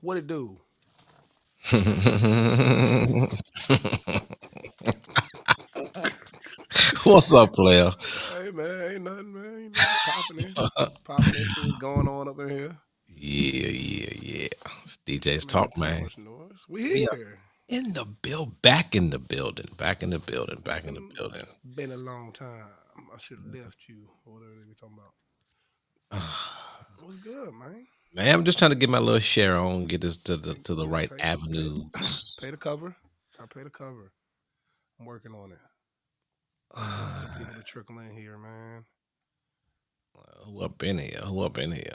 What it do? What's up, player? Hey man, ain't nothing, man. Popping in, popping in. See what's going on up in here. Yeah. It's DJ's Making Talk, too man. much noise. We We are here. in the back in the building, back in the building, back in the Man, building. been a long time. I should have left you or whatever they were talking about. What's good, man? Man, I'm just trying to get my little share on, get this to the Pay, to the yeah, right pay, avenues. pay the cover. I pay the cover. I'm working on it. Waiting for people to trickle in here, man. Who up in here? Who up in here?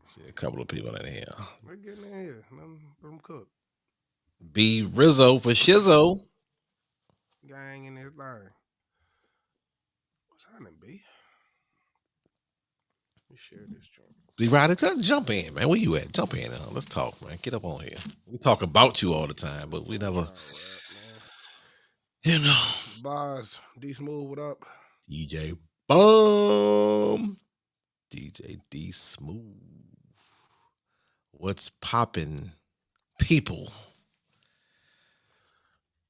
See a couple of people in here. They're getting in here. Let them cook. B Rizzo for Shizzo. Gang in this line. What's happening, B? Let me share this joint. B Ryder, jump in, man. Where you at? Jump in. Let's talk, man. Get up on here. We talk about you all the time, but we All never, right, man. you know. Boz, D Smooth, what up? DJ Bum. DJ D Smooth. What's poppin', people?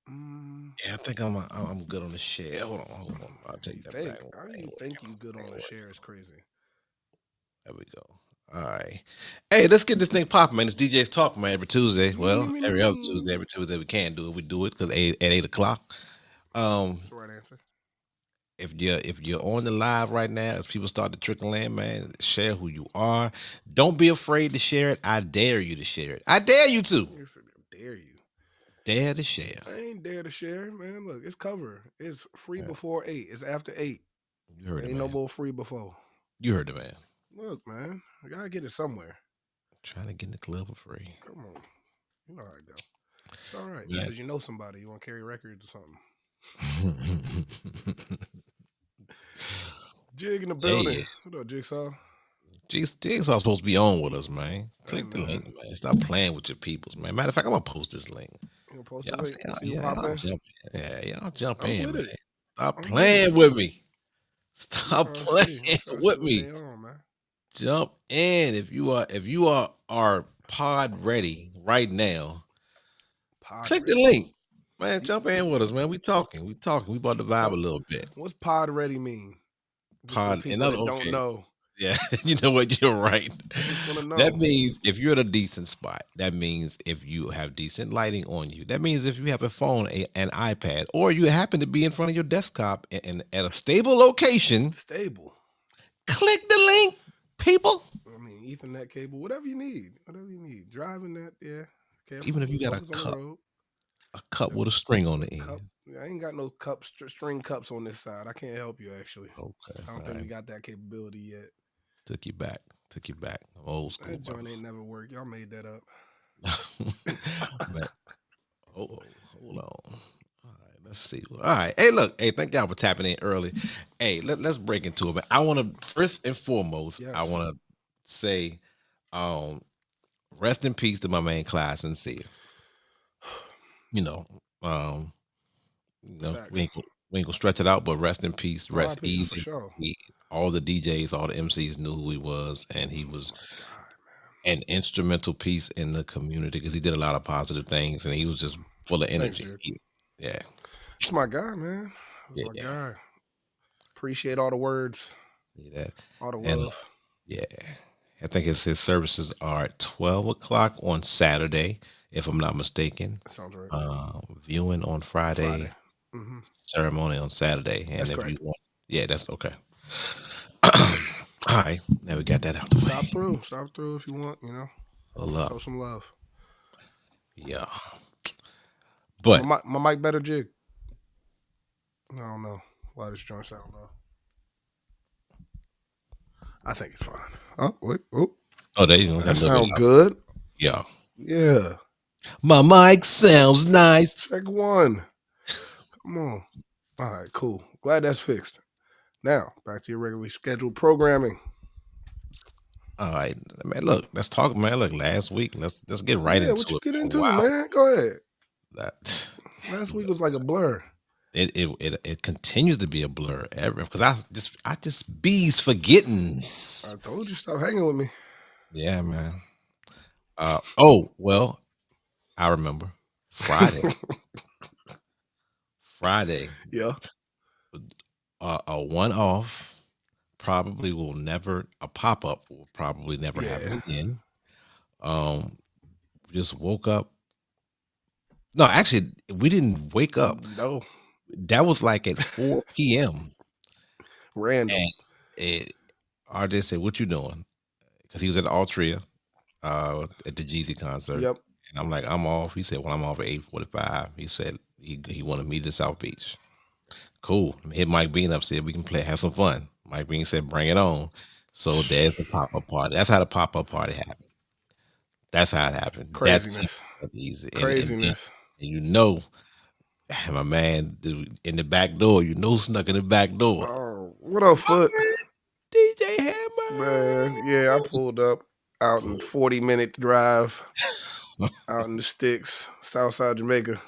Mm, Yeah, I think I'm good on the share. Hold on. I'll you take that think? back. How do you think you good on the share? Is crazy. There we go. All right. Hey, let's get this thing popping, man. It's DJ's Talk, man, every Tuesday. Me, me, Well, me, me, every other me. Tuesday. Every Tuesday we can do it. We do it because at 8 o'clock. Um, That's the right answer. if you're on the live right now, as people start to trickle in, man, share who you are. Don't be afraid to share it. I dare you to share it. I dare you to. You said, dare you? Dare to share. I ain't dare to share, man. Look, it's cover. It's free Yeah, before 8. It's after 8. you heard the Ain't no man. more free before. You heard the man. Look, man, I gotta get it somewhere. Trying to get in the club for free. Come on, you know how I go. It's all right Man. because you know somebody. You want to carry records or something. Jig in the building. Hey, What up, Jigsaw? Jigsaw's supposed to be on with us, man. Hey, Click the man. link, man. Stop playing with your peoples, man. Matter of fact, I'm gonna post this link. You gonna post the Y'all, link? y'all, See who yeah, pop y'all in? jump in. Yeah, y'all jump I'm in, with man. it. Stop I'm with it. playing with me. I'm Stop trying to playing see. I'm trying to see with what me. they on, man. Jump in if you are pod ready right now. Pod Click the ready. link, man. You, Jump in with us, man. We talking. We talking. We about to vibe a tell, little bit. what's pod ready mean? Just for the Pod people another that don't okay. know. Yeah, you know what? You're right. I just want to That know. means if you're at a decent spot, that means if you have decent lighting on you, that means if you have a phone, an iPad, or you happen to be in front of your desktop and at a stable location, Stable. click the link, people. I mean, Ethernet cable, whatever you need. Whatever you need. Driving that, yeah. Even Careful. if you got Focus on the road. a cup Yep. with a string on A the end. cup. I ain't got no string cups on this side. I can't help you, actually. Okay, I all don't think we right. got that capability yet. Took you back. Took you back. I'm old school, That brother. joint ain't never worked. Y'all made that up. Man, hold on. All right, let's see. All right. Hey, look. Hey, thank y'all for tapping in early. Hey, let's break into it. Man. I want to first and foremost, I Yes. want to say, um, rest in peace to my man Class and see. You know, um, we Facts. we ain't gonna stretch it out, but rest in peace, rest RIP for easy. sure. All the DJs, all the MCs knew who he was, and he That's was my guy, an instrumental piece in the community because he did a lot of positive things, and he was just full of man. Thanks, energy. Jig. Yeah, That's my guy, man. That's my yeah, guy. Appreciate all the words, see that. all the And love. yeah, I think his services are at 12 o'clock on Saturday, if I'm not mistaken. That sounds right. Viewing on Friday. Friday, Mm-hmm. ceremony on Saturday, and That's if you correct. want, yeah, that's okay. All right, now we got that out the Stop way. through. Stop through if you want, Hold up, show some love. yeah, Is but my mic better, Jig? I don't know why this joint sound low. I think it's fine. Oh, wait. Oh, oh, there you go, got that a little bit sound loud. good. Yeah, Yeah. my mic sounds nice. Check one. Come on. All right, cool. Glad that's fixed. Now, back to your regularly scheduled programming. All right, man. Look, let's talk, man. Look, last week, let's get right Yeah, what into you it, get man. into, Wow, man? Go ahead. that Last week was like a blur. it continues to be a blur ever because I just bees forgettings. I told you stop hanging with me. Yeah, man. Oh well, I remember Friday. Friday, Yeah. a one off probably will never. A pop up will probably never happen Yeah. again. Um, just woke up. No, actually, we didn't wake up. No. That was like at 4 p.m. Random. and it, RJ said, "What you doing?" Because he was at the Altria at the Jeezy concert, Yep. and I'm like, "I'm off." He said, "Well, I'm off at 8:45." He said he wanted me to South Beach. Cool. Hit Mike Bean up, said we can play, have some fun. Mike Bean said, "Bring it on." So there's the pop up party. That's how the pop up party happened. That's how it happened. That's simple, Craziness. that's easy. Craziness. And you know, my man dude, in the back door, you know, snuck in the back door. Oh, what up, My Foot? man, DJ Hammer. Man, yeah, I pulled up out in Pull. 40-minute drive out in the sticks, Southside Jamaica.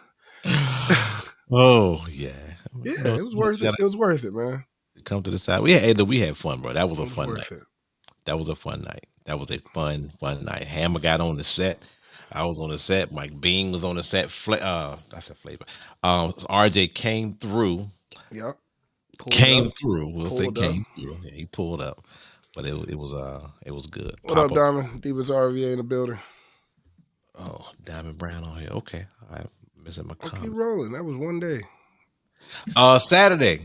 Oh yeah, you Yeah, know, it was sometimes worth you it. gotta It was worth it, man. come to the side. We had fun, bro. That was It a was fun night. worth it. That was a fun night. That was a fun night. Hammer got on the set. I was on the set. Mike Bean was on the set. That's a flavor. RJ came through. Yep. Pulled Came up. through. We'll say Pulled up. came through. Yeah, he pulled up, but it was good. What Pop up, up. Diamond? Deepest RVA in the building. Oh, Diamond Brown on here. Okay, I'm missing my I'll keep comment. rolling. That was one day. Saturday.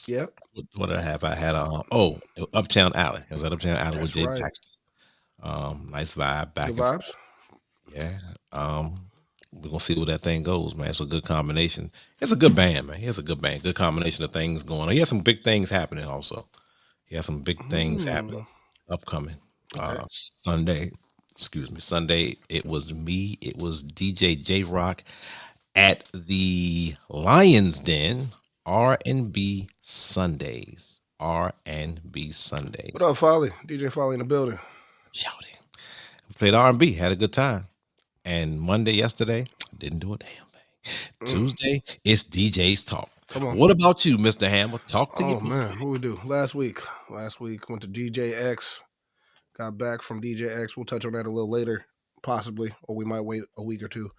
Yep. What did I have? I had Uptown Alley. It was at Uptown Alley with That's Jay right. Jackson. Nice vibe, Good back and forth. vibes. Yeah. We're gonna see where that thing goes, man. It's a good combination. It's a good band, man. He has a good band, good combination of things going on. He has some big things happening also. He has some big things happening Hmm. upcoming. Okay. Sunday, excuse me, Sunday, it was me, it was DJ J Rock at the Lions Den, R&B Sundays. R&B What Sundays. up, Folly? DJ Folly in the building. Shouting. We played R&B, had a good time. And Monday yesterday, didn't do a damn thing. Mm, Tuesday, it's DJ's Talk. come on. What about you, Mr. Hammer? Talk to your Oh people. man, what we do? Last week went to DJX. Got back from DJX. We'll touch on that a little later, possibly, or we might wait a week or two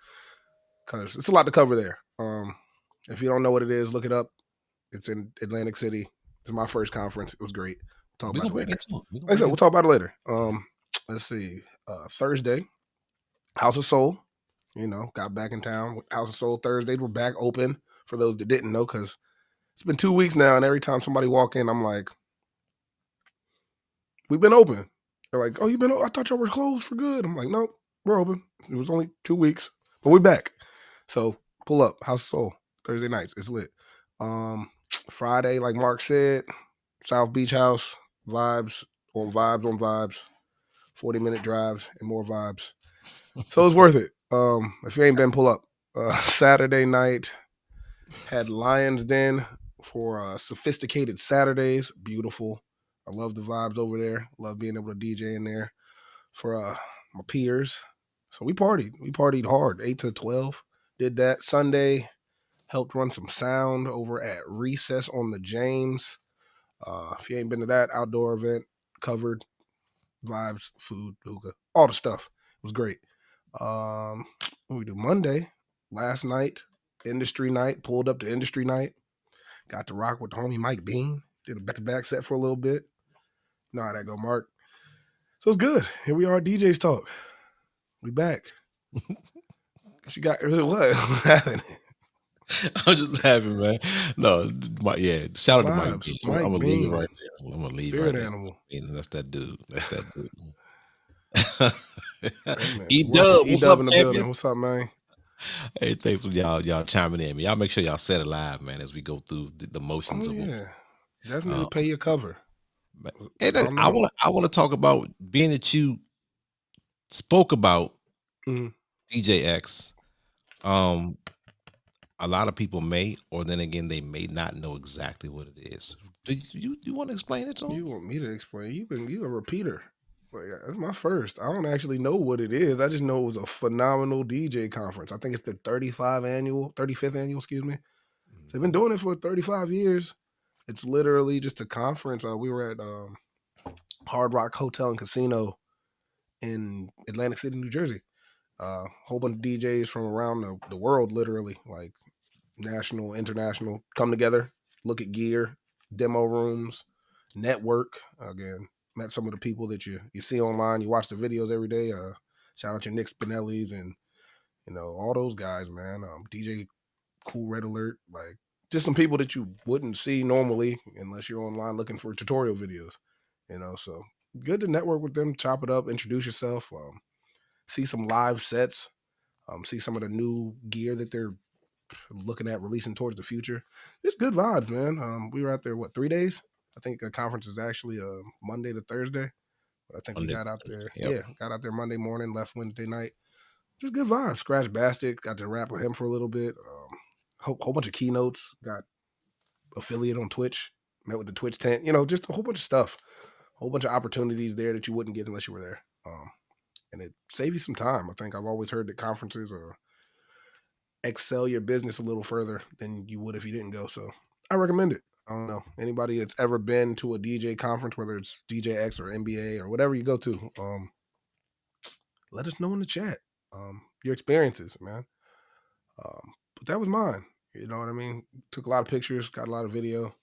because it's a lot to cover there. If you don't know what it is, look it up. It's in Atlantic City. It's my first conference. It was great. We'll talk We're about gonna it break later. into it. We're gonna Like I break said, we'll into talk about it later. Let's see. Thursday, House of Soul. Got back in town. House of Soul Thursday. We're back open for those that didn't know because it's been 2 weeks now, and every time somebody walk in, I'm like, "We've been open." They're like, "Oh, you been? I thought y'all were closed for good." I'm like, "Nope, we're open. It was only 2 weeks, but we're back." So pull up House of Soul Thursday nights. It's lit. Friday, like Mark said, South Beach House vibes on vibes on vibes. 40-minute drives and more vibes. So it's worth it. If you ain't been, pull up. Saturday night had Lions Den for sophisticated Saturdays. Beautiful. I love the vibes over there. Love being able to DJ in there for my peers. So we partied. We partied hard. 8 to 12. Did that Sunday. Helped run some sound over at Recess on the James. If you ain't been to that outdoor event, covered vibes, food, hookah, all the stuff. It was great. What we do Monday, last night, industry night, pulled up to industry night, got to rock with the homie Mike Bean, did a back-to-back set for a little bit. You know how that go, Mark. So it's good. Here we are, DJ's Talk. We back. What you got? What? What's happening? I'm just laughing, man. No, shout out to Mike Vibes. B. I'm Mike gonna leave it Bean, right there. I'm gonna leave right spirit there. animal. That's that dude. That's that dude. Hey man, E welcome Dub, E what's Dub up, in the champion? building. What's up, man? Hey, thanks for y'all chiming in. Man. Y'all make sure y'all set it live, man, as we go through the Oh motions of what. yeah, definitely Uh, pay your cover. and I don't I know. want to talk about being that you spoke about Mhm. DJX. Um, a lot of people may, or then again, they may not know exactly what it is. Do you want to explain it to them? You want me to explain? You a repeater. Well, yeah, that's my first. I don't actually know what it is. I just know it was a phenomenal DJ conference. I think it's the 35th annual, excuse me. So they've been doing it for 35 years. It's literally just a conference. We were at Hard Rock Hotel and Casino in Atlantic City, New Jersey. Whole bunch of DJs from around the world, literally, like national, international, come together, look at gear, demo rooms, network. Again, met some of the people that you see online. You watch the videos every day. Shout out your Nick Spinellis and all those guys, man. DJ Cool Red Alert, like just some people that you wouldn't see normally unless you're online looking for tutorial videos. So good to network with them, chop it up, introduce yourself, see some live sets, see some of the new gear that they're looking at releasing towards the future. Just good vibes, man. We were out there 3 days. I think the conference is actually Monday to Thursday. But I think we Monday, got out there. yep. Yeah, got out there Monday morning, left Wednesday night. Just good vibes. Scratch Bastic, got to rap with him for a little bit. Whole bunch of keynotes. Got affiliate on Twitch. Met with the Twitch tent. Just a whole bunch of stuff. A whole bunch of opportunities there that you wouldn't get unless you were there. And it saved you some time. I think I've always heard that conferences excel your business a little further than you would if you didn't go. So I recommend it. I don't know anybody that's ever been to a DJ conference, whether it's DJX or NBA or whatever you go to. Let us know in the chat your experiences, man. But that was mine. You know what I mean? Took a lot of pictures, got a lot of video,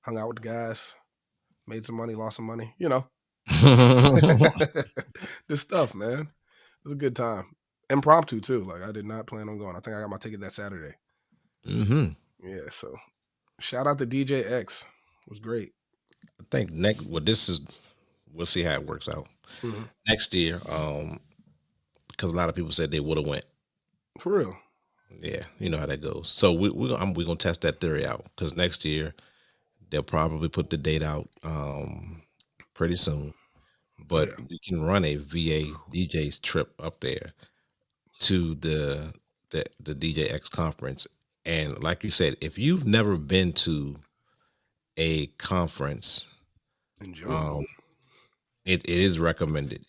hung out with the guys, made some money, lost some money. This stuff, man. It was a good time. Impromptu too. Like I did not plan on going. I think I got my ticket that Saturday. Mm-hmm. Yeah. So shout out to DJX. It was great. I think we'll see how it works out Mm-hmm. next year. Because a lot of people said they would have went. For real. Yeah, you know how that goes. So we're gonna test that theory out because next year they'll probably put the date out pretty soon. Oh But yeah. we can run a VA DJ's trip up there to the DJX conference. And like you said, if you've never been to a conference, Enjoyable. um, it is recommended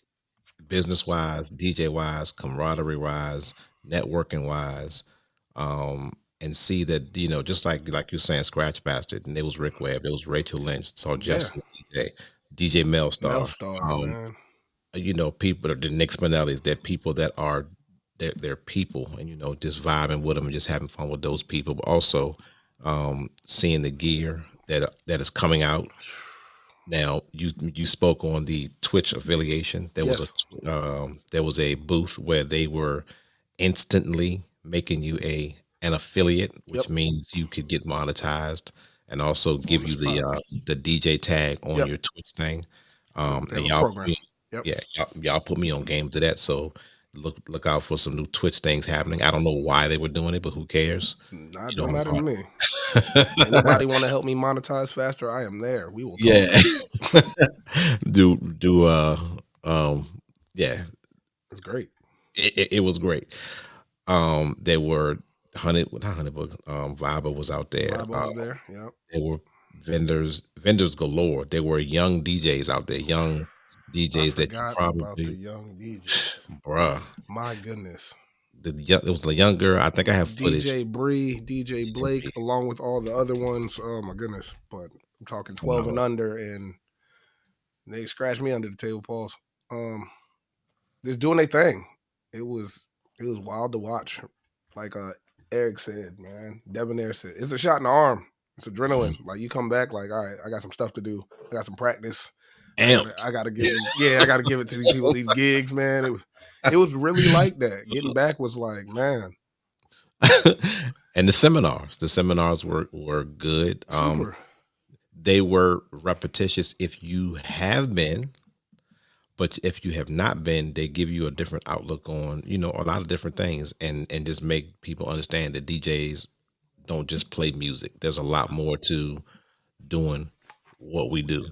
business wise, DJ wise, camaraderie wise, networking wise, and see that just like you're saying, Scratch Bastard, and it was Rick Webb, it was Rachel Lynch, saw Yeah. Justin DJ Melstar, Melstar, man. people, the Nick Spinellis, they're people that are they're people, and just vibing with them and just having fun with those people, but also seeing the gear that is coming out. Now you spoke on the Twitch affiliation. Yes. There was a booth where they were instantly making you an affiliate, Yep. which means you could get monetized and also On give the you spot. the DJ tag on Yep. your Twitch thing. They And have a program. Yep. y'all put me on game to that. So look out for some new Twitch things happening. I don't know why they were doing it, but who cares? Nah, You know, don't matter to me. I'm Anybody want to help me monetize faster? I am there. We will talk. yeah. do yeah, It's great. it was great. There were not Honey Book, Viber was out there. Vibe was there. Yep. There were vendors galore. There were young DJs out there, young I DJs that you forgot about the probably, young DJs. bruh. My goodness. It was a young girl. I think I have footage. DJ Bree, DJ DJ Blake, B. along with all the other ones. Oh my goodness. But I'm talking 12 and Phenomenal. under, and they scratched me under the table, Pauls. Just doing their thing. It was wild to watch. Like Eric said, man. Debonair said, it's a shot in the arm. It's adrenaline. Like you come back, like, all right, I got some stuff to do. I got some practice. Amped. I gotta give I gotta give it to these people, these gigs, man. It was really like that. Getting back was like, man, And the seminars were good. super. They were repetitious if you have been, but if you have not been, they give you a different outlook on a lot of different things, and just make people understand that DJs don't just play music. There's a lot more to doing what we do.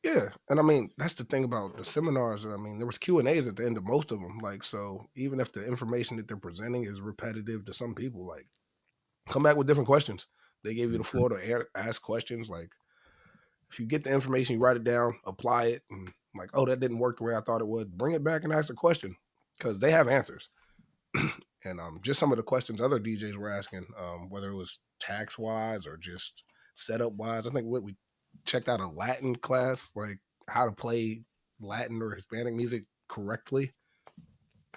Yeah, and I mean that's the thing about the seminars. I mean, there was Q&As at the end of most of them. Like, so even if the information that they're presenting is repetitive to some people, like come back with different questions. They gave you the floor to ask questions. Like, if you get the information, you write it down, apply it, and like, oh, that didn't work the way I thought it would. Bring it back and ask a question because they have answers. And just some of the questions other DJs were asking, whether it was tax wise or just setup wise. I think what we checked out a Latin class, like how to play Latin or Hispanic music correctly,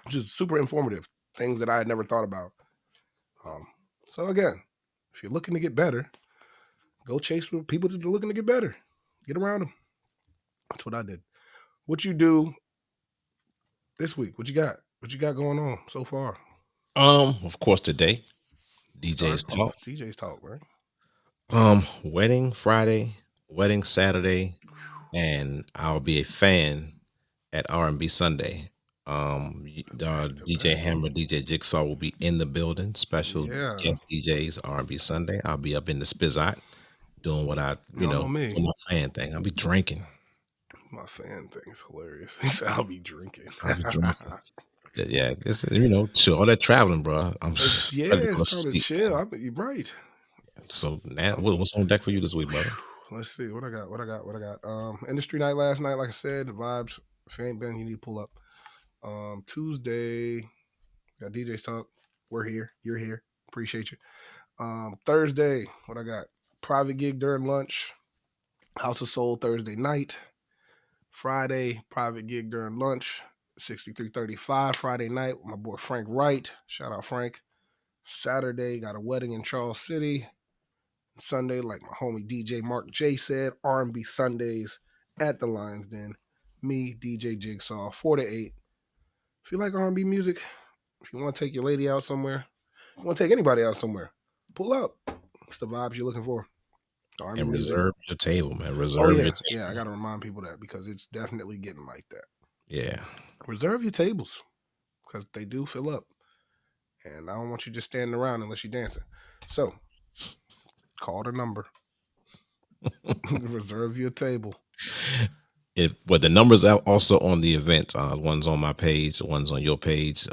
which is super informative. Things that I had never thought about. So again, if you're looking to get better, go chase with people that are looking to get better. Get around them. That's what I did. What you do this week? What you got? What you got going on so far? Of course, today Start DJ's off. talk. DJ's talk, right? Wedding Friday, wedding Saturday, and I'll be a fan at R&B Sunday. Back to DJ back. Hammer, DJ Jigsaw will be in the building. Special Yeah. guest DJs R&B Sunday. I'll be up in the Spizzot doing what Y'all know me. doing my fan thing. I'll be drinking. My fan thing is hilarious. He said, I'll be drinking. I'll be drinking. Yeah, it's chill. All that traveling, bro. I'm Yeah, ready to go it's to time to sleep. chill. You're right. So now, what's on deck for you this week, brother? Let's see what I got. Industry night last night, like I said, the vibes. If you ain't been, you need to pull up. Tuesday, got DJ's talk. We're here. You're here. Appreciate you. Thursday, what I got? Private gig during lunch. House of Soul Thursday night. Friday, private gig during lunch. 6335 Friday night with my boy Frank Wright. Shout out Frank. Saturday, got a wedding in Charles City. Sunday, like my homie DJ Marc J said, R&B Sundays at the Lions Den. Me, DJ Jigsaw, 4 to 8. If you like R&B music, if you want to take your lady out somewhere, you want to take anybody out somewhere, pull up. It's the vibes you're looking for. R&B And music. reserve your table, man. Reserve Oh, your yeah. table. Yeah, I got to remind people that because it's definitely getting like that. Yeah. Reserve your tables because they do fill up. And I don't want you just standing around unless you're dancing. So, call the number. Reserve your table. But the numbers are also on the event. One's on my page, one's on your page.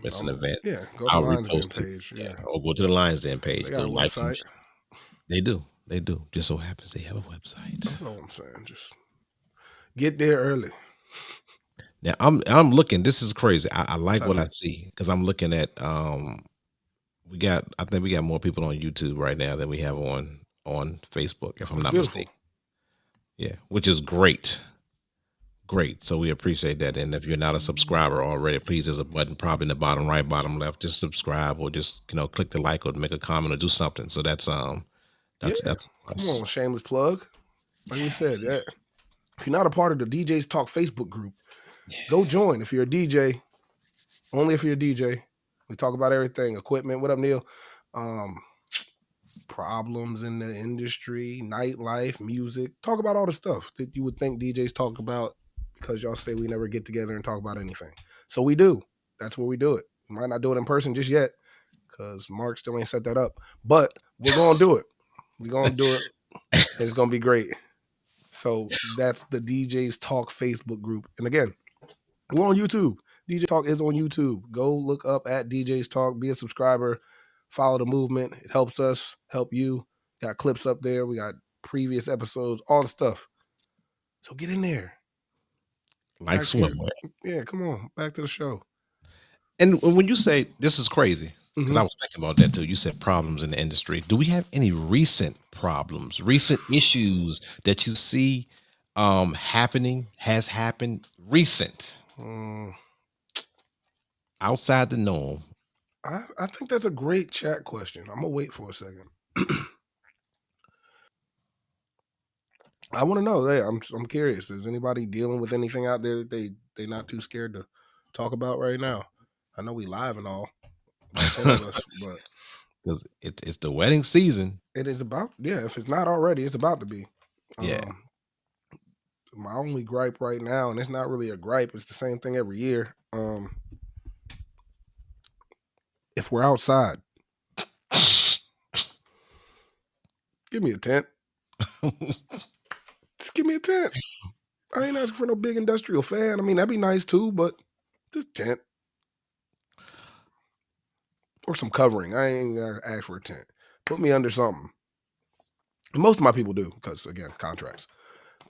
It's an event. Yeah, go to I'll the Lions Den repost it. page. Yeah. Or go to the Lions Den page. They got a website. They do. They do. Just so happens they have a website. That's all I'm saying. Just get there early. Now I'm looking. This is crazy. I like what I see because I'm looking at I think we got more people on YouTube right now than we have on Facebook, if I'm not mistaken. Yeah, which is great. Great. So we appreciate that. And if you're not a subscriber already, please, there's a button probably in the bottom right, bottom left. Just subscribe or just click the like or make a comment or do something. So that's come on, shameless plug. Like we said, if you're not a part of the DJs Talk Facebook group, go join. If you're a DJ, only if you're a DJ. We talk about everything, equipment. What up, Neil? Problems in the industry, nightlife, music. Talk about all the stuff that you would think DJs talk about because y'all say we never get together and talk about anything. So we do. That's where we do it. We might not do it in person just yet because Mark still ain't set that up. But we're going to do it. We're going to do it. It's going to be great. So that's the DJs Talk Facebook group. And again, we're on YouTube. DJ Talk is on YouTube. Go look up at DJs Talk. Be a subscriber. Follow the movement. It helps us, help you. Got clips up there. We got previous episodes, all the stuff. So get in there. Like swimwear. Yeah, come on. Back to the show. And when you say this is crazy, because I was thinking about that too. You said problems in the industry. Do we have any recent problems, recent issues that you see has happened recent? Outside the norm. I think that's a great chat question. I'm gonna wait for a second. I want to know. Hey, I'm curious. Is anybody dealing with anything out there that they not too scared to talk about right now? I know we live and all, about 10 of us, but because it's the wedding season. It is about if it's not already, it's about to be. Yeah. My only gripe right now, and it's not really a gripe, it's the same thing every year. If we're outside, give me a tent. Just give me a tent. I ain't asking for no big industrial fan. I mean, that'd be nice too, but just tent. Or some covering. I ain't gonna ask for a tent. Put me under something. Most of my people do, because again, contracts.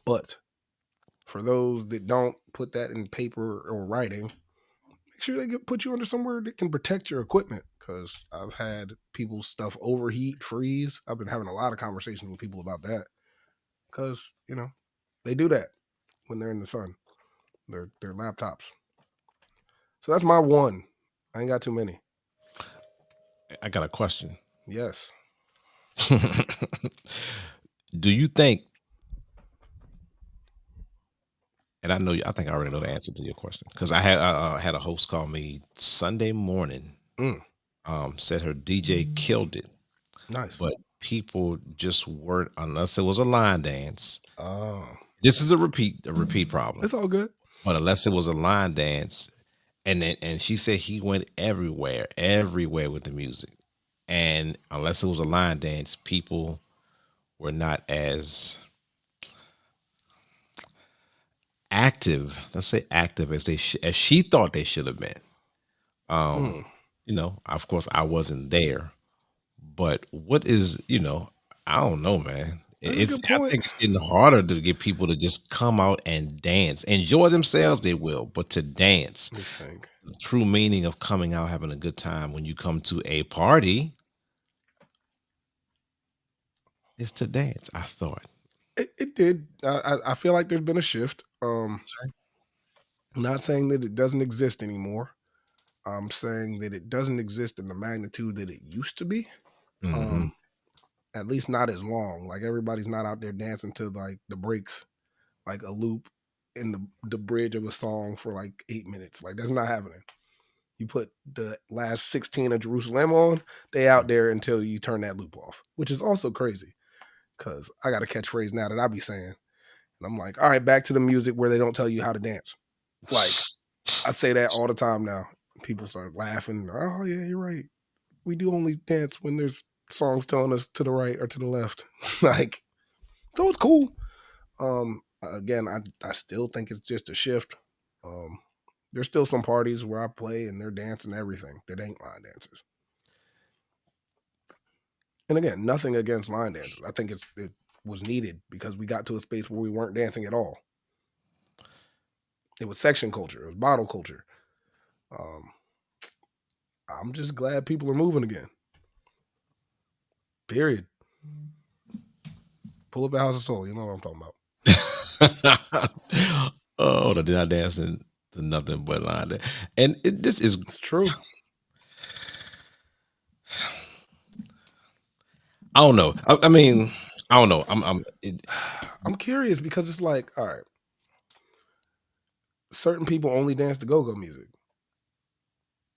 But for those that don't put that in paper or writing, make sure they put you under somewhere that can protect your equipment. Because I've had people's stuff overheat, freeze. I've been having a lot of conversations with people about that. Because, they do that when they're in the sun. Their laptops. So that's my one. I ain't got too many. I got a question. Yes. Do you think, and I know I think I already know the answer to your question because I had a host call me Sunday morning. Mm, Said her DJ killed it, nice. but people just weren't unless it was a line dance. Oh, This is a repeat problem. it's all good. But unless it was a line dance, and she said he went everywhere with the music. And unless it was a line dance, people were not as active, let's say active as as she thought they should have been. Mm, Of course I wasn't there, but what is, I don't know, man. that's a It's good I point. think it's getting harder to get people to just come out and dance. Enjoy themselves, they will, but to dance, Let me think. the true meaning of coming out having a good time when you come to a party is to dance, I thought. It did. I feel like there's been a shift. I'm not saying that it doesn't exist anymore. I'm saying that it doesn't exist in the magnitude that it used to be. Mhm. Um, at least not as long. Like everybody's not out there dancing to like the breaks, like a loop in the bridge of a song for like 8 minutes. Like that's not happening. You put the last 16 of Jerusalem on, they out there until you turn that loop off, which is also crazy because I got a catchphrase now that I be saying. And I'm like, all right, back to the music where they don't tell you how to dance. Like I say that all the time now. People start laughing. Oh yeah, you're right. We do only dance when there's songs telling us to the right or to the left. Like, so it's cool. Again, I still think it's just a shift. Um, there's still some parties where I play and they're dancing everything that ain't line dances. And again, nothing against line dances. I think it was needed because we got to a space where we weren't dancing at all. It was section culture. It was bottle culture. Um, I'm just glad people are moving again. Period. Pull up the House of Soul. You know what I'm talking about. Oh, they're not dancing to nothing but line dance. And this is, It's true. I don't know. I mean, I don't know. I'm curious because it's like, all right, certain people only dance to go-go music.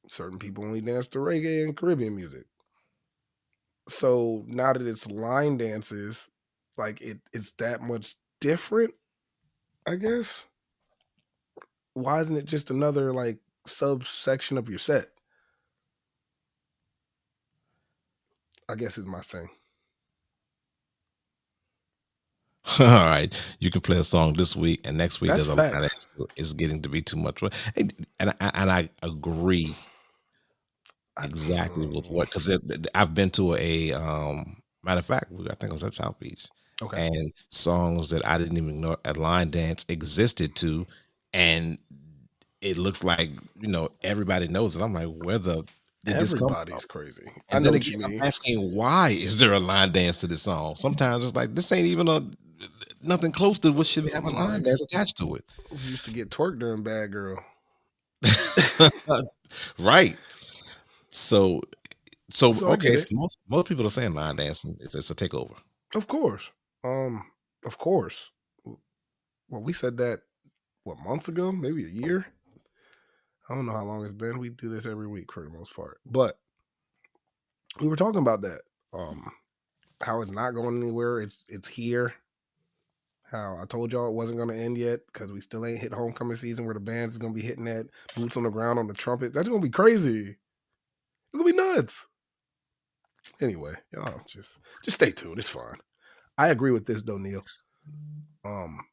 Certain people only dance to reggae and Caribbean music. So now that it's line dances, like it's that much different, I guess. Why isn't it just another like subsection of your set? I guess is my thing. all right. You can play a song this week, and next week That's there's a line facts. dance. It's getting to be too much. And I agree I, exactly with what, because I've been to a matter of fact, I think it was at South Beach, okay. and songs that I didn't even know a line dance existed to, and it looks like everybody knows it. I'm like, where did this come from? Everybody's crazy. I And then know what again, you I'm mean. asking, why is there a line dance to this song? Sometimes it's like this ain't even nothing close to what should have a line Like dance attached to it. used to get twerked during Bad Girl. Right. So So I okay, get so it. most people are saying line dancing is it's a takeover. Of course. Um, of course. Well, we said that what months ago, maybe a year. I don't know how long it's been. We do this every week for the most part, but we were talking about that. Um, how it's not going anywhere. It's here. How I told y'all it wasn't going to end yet because we still ain't hit homecoming season where the bands is going to be hitting that boots on the ground on the trumpet. That's going to be crazy. It's going to be nuts. Anyway, y'all just stay tuned. It's fine. I agree with this though, Neil. Um,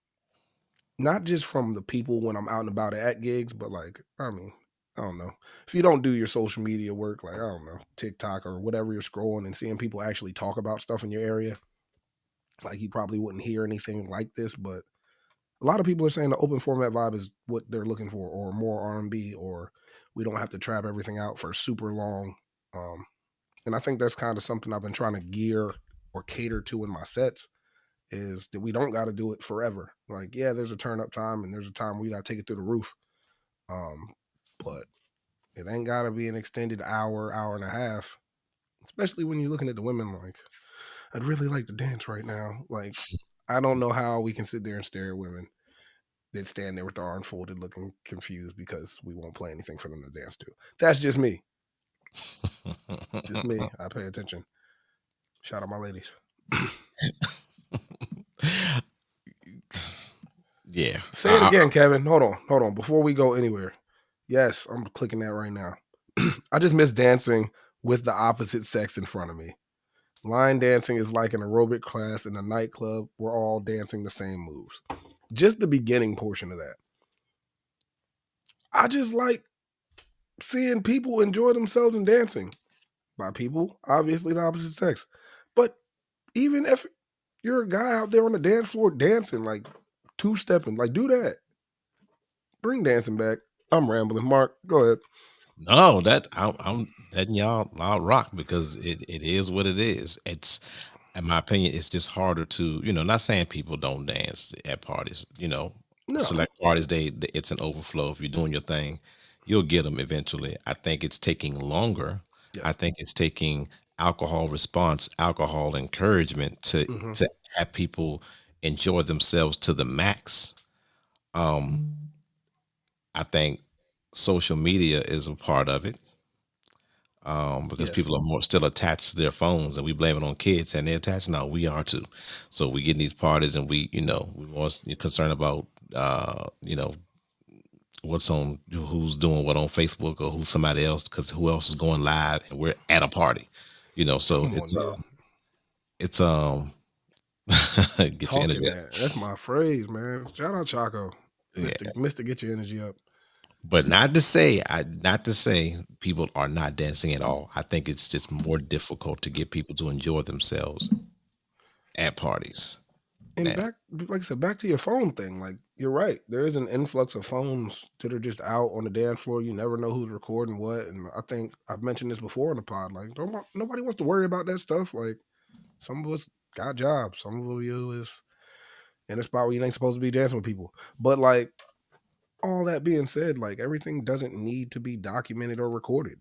not just from the people when I'm out and about at gigs, but like, I mean, I don't know. If you don't do your social media work, like, I don't know, TikTok or whatever you're scrolling and seeing people actually talk about stuff in your area, like you probably wouldn't hear anything like this, but a lot of people are saying the open format vibe is what they're looking for, or more R&B, or we don't have to trap everything out for super long. Um, and I think that's kind of something I've been trying to gear or cater to in my sets is that we don't got to do it forever. Like, yeah, there's a turn up time and there's a time we got to take it through the roof. Um, but It ain't gotta be an extended hour, hour and a half. Especially when you're looking at the women like, I'd really like to dance right now. Like, I don't know how we can sit there and stare at women that stand there with their arms folded looking confused because we won't play anything for them to dance to. That's just me. It's just me. I pay attention. Shout out my ladies. Yeah. Say it again, Kevin. Hold on. Before we go anywhere. Yes, I'm clicking that right now. I just miss dancing with the opposite sex in front of me. Line dancing is like an aerobic class in a nightclub. We're all dancing the same moves. Just the beginning portion of that. I just like seeing people enjoy themselves in dancing. By people, obviously the opposite sex. But even if you're a guy out there on the dance floor dancing, like two-stepping, like do that. Bring dancing back. I'm rambling. Mark, go ahead. No, that I'm letting y'all rock because it is what it is. It's in my opinion, it's just harder to, not saying people don't dance at parties, No. select parties, it's an overflow. If you're doing your thing, you'll get them eventually. I think it's taking longer. I Yes. think it's taking alcohol response, alcohol encouragement to Hmm. to have people enjoy themselves to the max. Um, I think social media is a part of it. Because Yes. people are more still attached to their phones, and we blame it on kids, and they're attached. No, we are too. So we get in these parties, and we more concerned about, what's on, who's doing what on Facebook, or who's somebody else, because who else is going live, and we're at a party, So Come on, yeah. it's get your Talking energy up. that. That's my phrase, man. Shout out Chaco. Yeah. Mister, get your energy up. But not to say people are not dancing at all. I think it's just more difficult to get people to enjoy themselves at parties And now. back, like I said, back to your phone thing. Like you're right. There is an influx of phones that are just out on the dance floor. You never know who's recording what. And I think I've mentioned this before in the pod. Like, nobody wants to worry about that stuff. Like, some of us got jobs. Some of you is in a spot where you ain't supposed to be dancing with people. But like all that being said, like everything doesn't need to be documented or recorded.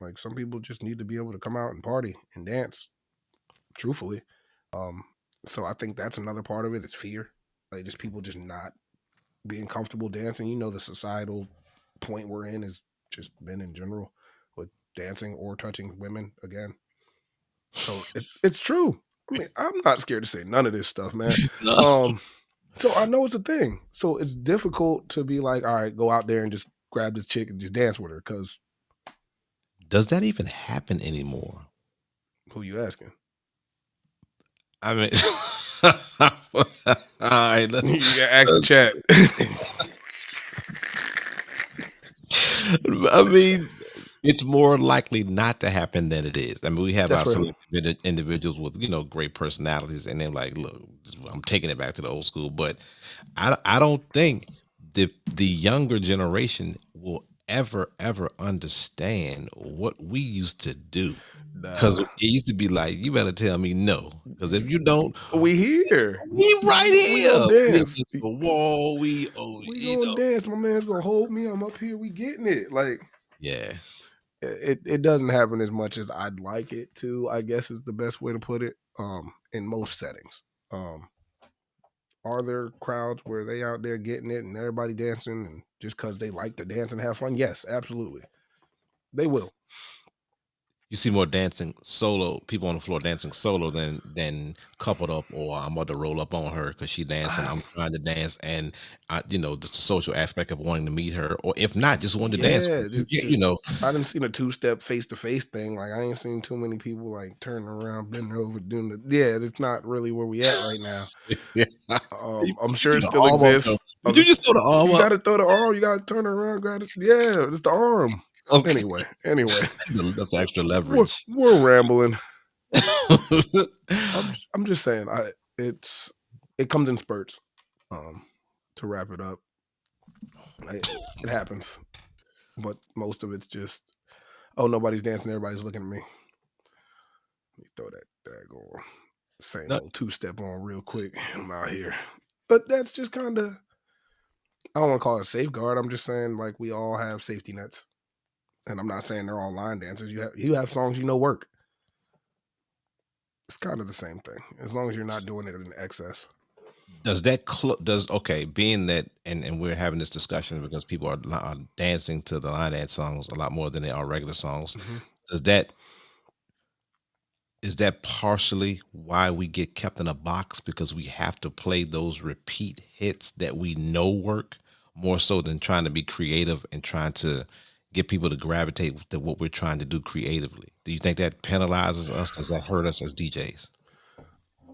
Like some people just need to be able to come out and party and dance. Truthfully, um, so I think that's another part of it. Is fear, like just people just not being comfortable dancing. The societal point we're in is just men in general with dancing or touching women again. So it's true. I mean, I'm not scared to say none of this stuff, man. No. Um, so I know it's a thing. So it's difficult to be like, all right, go out there and just grab this chick and just dance with her. Because Does that even happen anymore? who you asking? I mean, all right. You gotta ask the chat. I mean, it's more likely not to happen than it is. I mean, we have That's our fair. selected individuals with great personalities, and they're like, "Look, I'm taking it back to the old school." But I don't think the younger generation will ever understand what we used to do. Because Nah, it used to be like, you better tell me no. Because if you don't, we here. we right We gonna here. We dance. against the wall. We gonna dance. My man's gonna hold me. I'm up here. We getting it. Like Yeah. it doesn't happen as much as I'd like it to. I guess is the best way to put it. In most settings. Um, are there crowds where they out there getting it and everybody dancing and just because they like to dance and have fun? Yes, absolutely. They will. You see more dancing solo, people on the floor dancing solo than coupled up, or I'm about to roll up on her because she dancing. I'm trying to dance, and just the social aspect of wanting to meet her, or if not, just wanting to dance. Yeah, Yeah, just I didn't seen a two-step face-to-face thing. Like I ain't seen too many people like turning around, bending over, doing the yeah. It's not really where we at right now. Yeah. I'm You sure do it the still arm up though. exists. Would you just throw the arm You got up? to throw the arm. You got to turn around, grab it. Yeah, it's the arm. Okay, Anyway, that's extra we're leverage. we're rambling. I'm just saying. It comes in spurts. Um, to wrap it up, it happens, but most of it's just oh nobody's dancing, everybody's looking at me. Let me throw that daggone same No, old two-step on real quick. I'm out here. But that's just kind of I don't want to call it a safeguard. I'm just saying like we all have safety nets. And I'm not saying they're all line dancers. You have songs work. It's kind of the same thing, as long as you're not doing it in excess. Does that does okay? Being that, and we're having this discussion because people are dancing to the line dance songs a lot more than they are regular songs. Mhm. Does that is that partially why we get kept in a box because we have to play those repeat hits that we know work more so than trying to be creative and trying to get people to gravitate to what we're trying to do creatively? Do you think that penalizes us? Does that hurt us as DJs?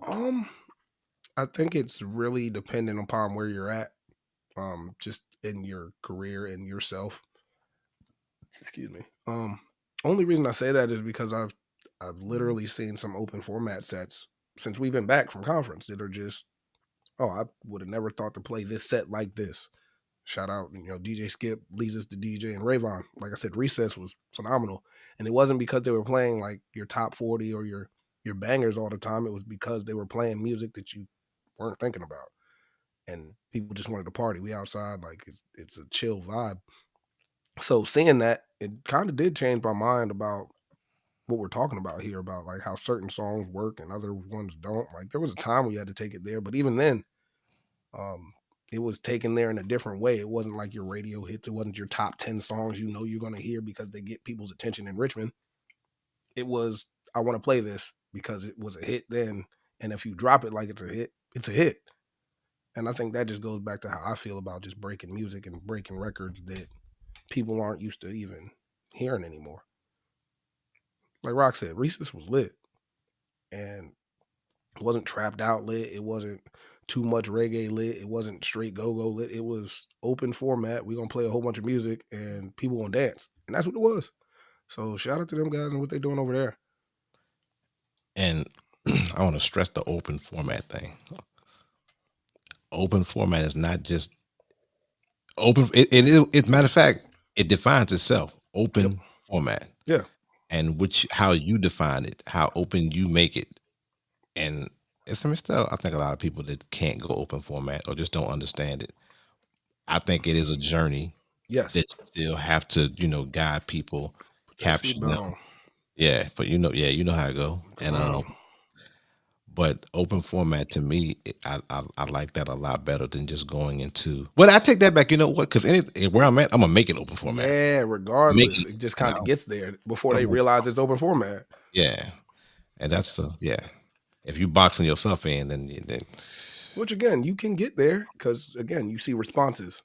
Um, I think it's really dependent upon where you're at, just in your career and yourself. Excuse me. Only reason I say that is because I've literally seen some open format sets since we've been back from conference that are just, oh, I would have never thought to play this set like this. Shout out, DJ Skip, Lisa's the DJ, and Rayvon. Like I said, Recess was phenomenal, and it wasn't because they were playing like your top 40 or your bangers all the time. It was because they were playing music that you weren't thinking about, and people just wanted to party. We outside, like it's a chill vibe. So seeing that, it kind of did change my mind about what we're talking about here, about like how certain songs work and other ones don't. Like there was a time we had to take it there, but even then, um, it was taken there in a different way. It wasn't like your radio hits. It wasn't your top 10 songs you're going to hear because they get people's attention in Richmond. It was, I want to play this because it was a hit then. And if you drop it like it's a hit, it's a hit. And I think that just goes back to how I feel about just breaking music and breaking records that people aren't used to even hearing anymore. Like Rock said, Reese's was lit. And it wasn't trapped out lit. It wasn't too much reggae lit. It wasn't straight go-go lit. It was open format. We're gonna play a whole bunch of music and people gonna dance. And that's what it was. So shout out to them guys and what they're doing over there. And I want to stress the open format thing. Open format is not just open. It is. It's matter of fact, it defines itself. Yep. Open format, Yeah. and which how you define it, how open you make it, and it's still. I think a lot of people that can't go open format or just don't understand it. I think it is a journey Yes. that you still have to, guide people, Put that caption seatbelt them. on. Yeah, but yeah, you know how it go. Come And on. but open format to me, I like that a lot better than just going into. Well, I take that back. You know what? Because where I'm at, I'm gonna make it open format. Yeah, regardless. Making It just and kind of gets there before I'm they like, realize it's open format. yeah, and that's the yeah. If you boxing yourself in, then Which again, you can get there because again, you see responses.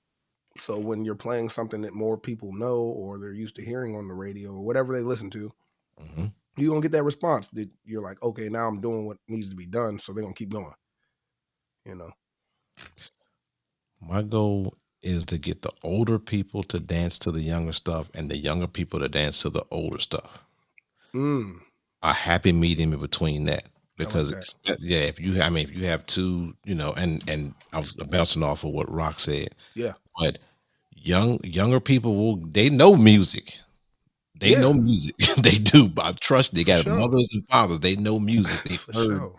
So when you're playing something that more people know or they're used to hearing on the radio or whatever they listen to, mhm. you're gonna get that response that you're like, okay, now I'm doing what needs to be done. So they're gonna keep going, you know. My goal is to get the older people to dance to the younger stuff, and the younger people to dance to the older stuff. Mm, A happy medium in between that, I like because that. yeah, if you have two, and I was bouncing off of what Rock said, Yeah. but younger people they know music. They Yeah, know music. They do. I trust they for got sure. mothers and fathers. They know music. They've For heard sure.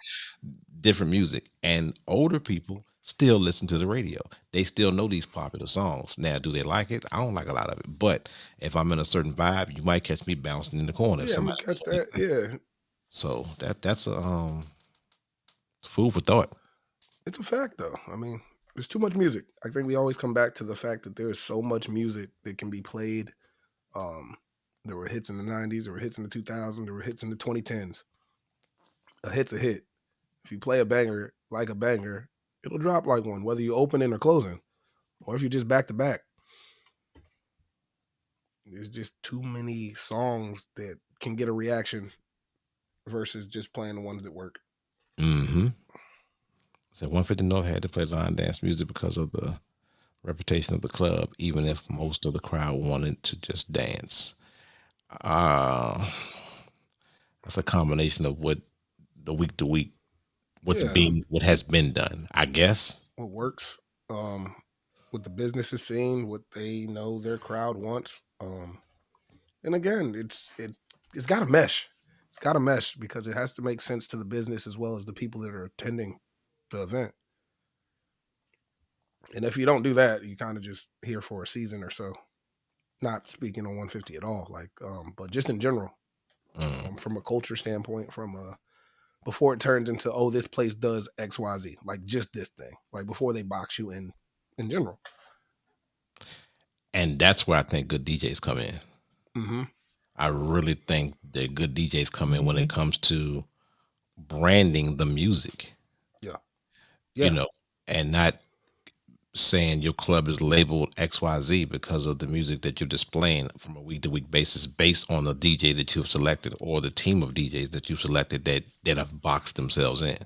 different music. And older people still listen to the radio. They still know these popular songs. Now, do they like it? I don't like a lot of it. But if I'm in a certain vibe, you might catch me bouncing in the corner if Yeah, I'm gonna somebody catch doing that. anything. Yeah. So that's a food for thought. It's a fact though. I mean, there's too much music. I think we always come back to the fact that there is so much music that can be played. Um, there were hits in the 90s, there were hits in the 2000s, there were hits in the 2010s. A hit's a hit. If you play a banger like a banger, it'll drop like one, whether you open it or closing, or if you're just back to back. There's just too many songs that can get a reaction versus just playing the ones that work. Mm-hmm. So 150 North had to play line dance music because of the reputation of the club, even if most of the crowd wanted to just dance. Uh that's a combination of what the week to week, Yeah, what has been done, I guess. what works, um, what the business is seeing, what they know their crowd wants. And again, it's got to mesh. It's got to mesh because it has to make sense to the business as well as the people that are attending the event. And if you don't do that, you kind of just here for a season or so. Not speaking on 150 at all, but just in general, Mm. from a culture standpoint, from a before it turns into, oh, this place does XYZ, like just this thing, like before they box you in general. And that's where I think good DJs come in. Mm-hmm. I really think that good DJs come in when it comes to branding the music, Yeah. you Yeah. know, and not saying your club is labeled XYZ because of the music that you're displaying from a week to week basis based on the DJ that you've selected or the team of DJs that you've selected that have boxed themselves in.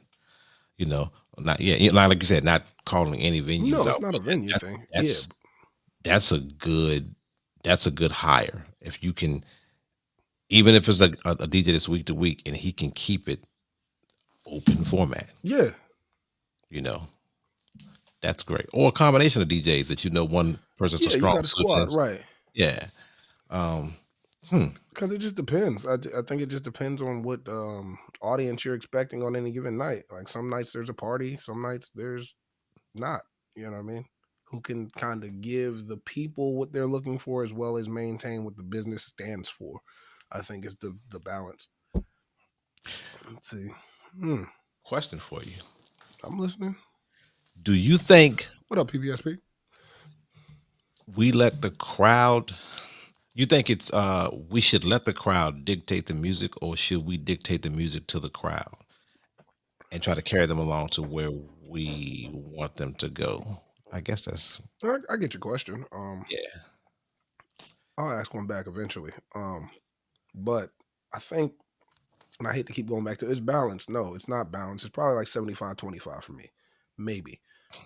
You know, not like you said, not calling any venues No, it's out, not a but venue thing. Yeah. that's that's a good hire if you can, even if it's a DJ that's week to week and he can keep it open format. Yeah. You know, that's great. Or a combination of DJs that one person's a Yeah. You strong got a suit squad, is. right? Yeah. Um, hmm. Because it just depends. I think it just depends on what audience you're expecting on any given night. Like some nights there's a party, some nights there's not. You know what I mean? Who can kind of give the people what they're looking for as well as maintain what the business stands for. I think is the balance. Let's see. Hmm. Question for you. I'm listening. Do you think What up, PBSP? we let the crowd you think it's we should let the crowd dictate the music or should we dictate the music to the crowd and try to carry them along to where we want them to go? I guess that's I get your question. yeah. I'll ask one back eventually. But I think, and I hate to keep going back to it's balanced. No, it's not balanced. It's probably like 75-25 for me. Maybe.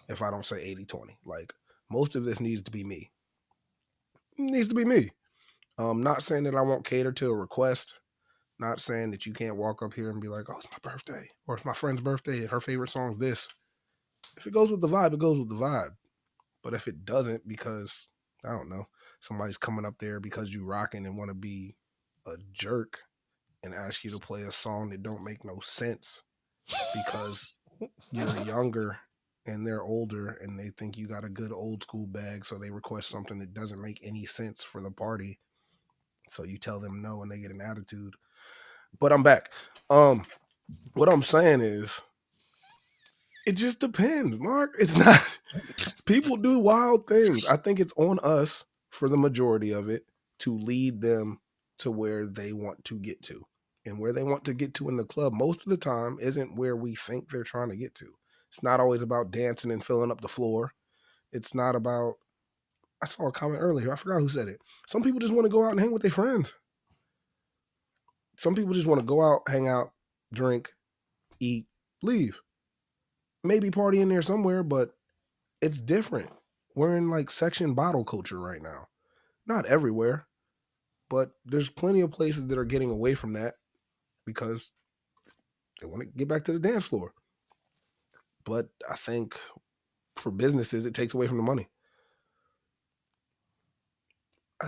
If I don't say 80-20. Like most of this needs to be me. It needs to be me. Not saying that I won't cater to a request. Not saying that you can't walk up here and be like, oh, it's my birthday. Or it's my friend's birthday and her favorite song is this. If it goes with the vibe, it goes with the vibe. But if it doesn't, because I don't know, somebody's coming up there because you rocking and want to be a jerk and ask you to play a song that don't make no sense because you're younger and they're older and they think you got a good old school bag, so they request something that doesn't make any sense for the party. So you tell them no and they get an attitude. But I'm back. What I'm saying is it just depends, Mark. It's not people do wild things. I think it's on us for the majority of it to lead them to where they want to get to. And where they want to get to in the club most of the time isn't where we think they're trying to get to. It's not always about dancing and filling up the floor. It's not about I saw a comment earlier. I forgot who said it. Some people just want to go out and hang with their friends. Some people just want to go out, hang out, drink, eat, leave. Maybe party in there somewhere, but it's different. We're in like section bottle culture right now. Not everywhere, but there's plenty of places that are getting away from that because they want to get back to the dance floor. But I think for businesses, it takes away from the money.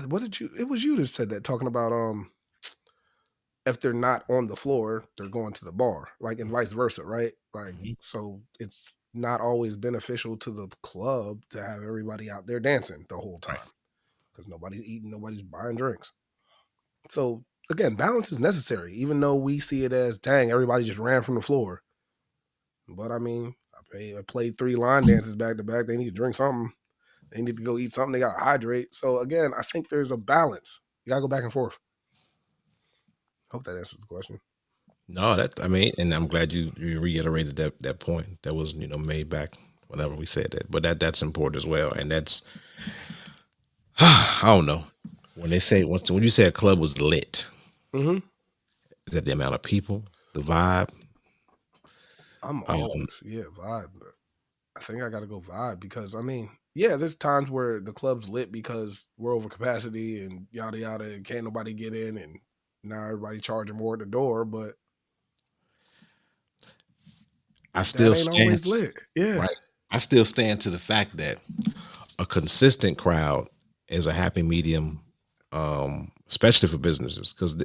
Was it you? It was you that said that, talking about if they're not on the floor, they're going to the bar, like and vice versa, right? Like Mhm. so, it's not always beneficial to the club to have everybody out there dancing the whole Right. time because nobody's eating, nobody's buying drinks. So again, balance is necessary, even though we see it as dang, everybody just ran from the floor. But I mean, I played 3 line dances back to back. They need to drink something. They need to go eat something. They got to hydrate. So again, I think there's a balance. You gotta go back and forth. Hope that answers the question. No, that I mean, and I'm glad you reiterated that point that was made back whenever we said that. But that's important as well, and that's I don't know when they say when you say a club was lit, Mm-hmm. is that the amount of people, the vibe? I'm Um, always vibe. I think I gotta go vibe because I mean, yeah, there's times where the club's lit because we're over capacity and yada yada, and can't nobody get in, and now everybody charging more at the door. But I that still ain't stand always lit. Yeah. right. I still stand to the fact that a consistent crowd is a happy medium, especially for businesses. Because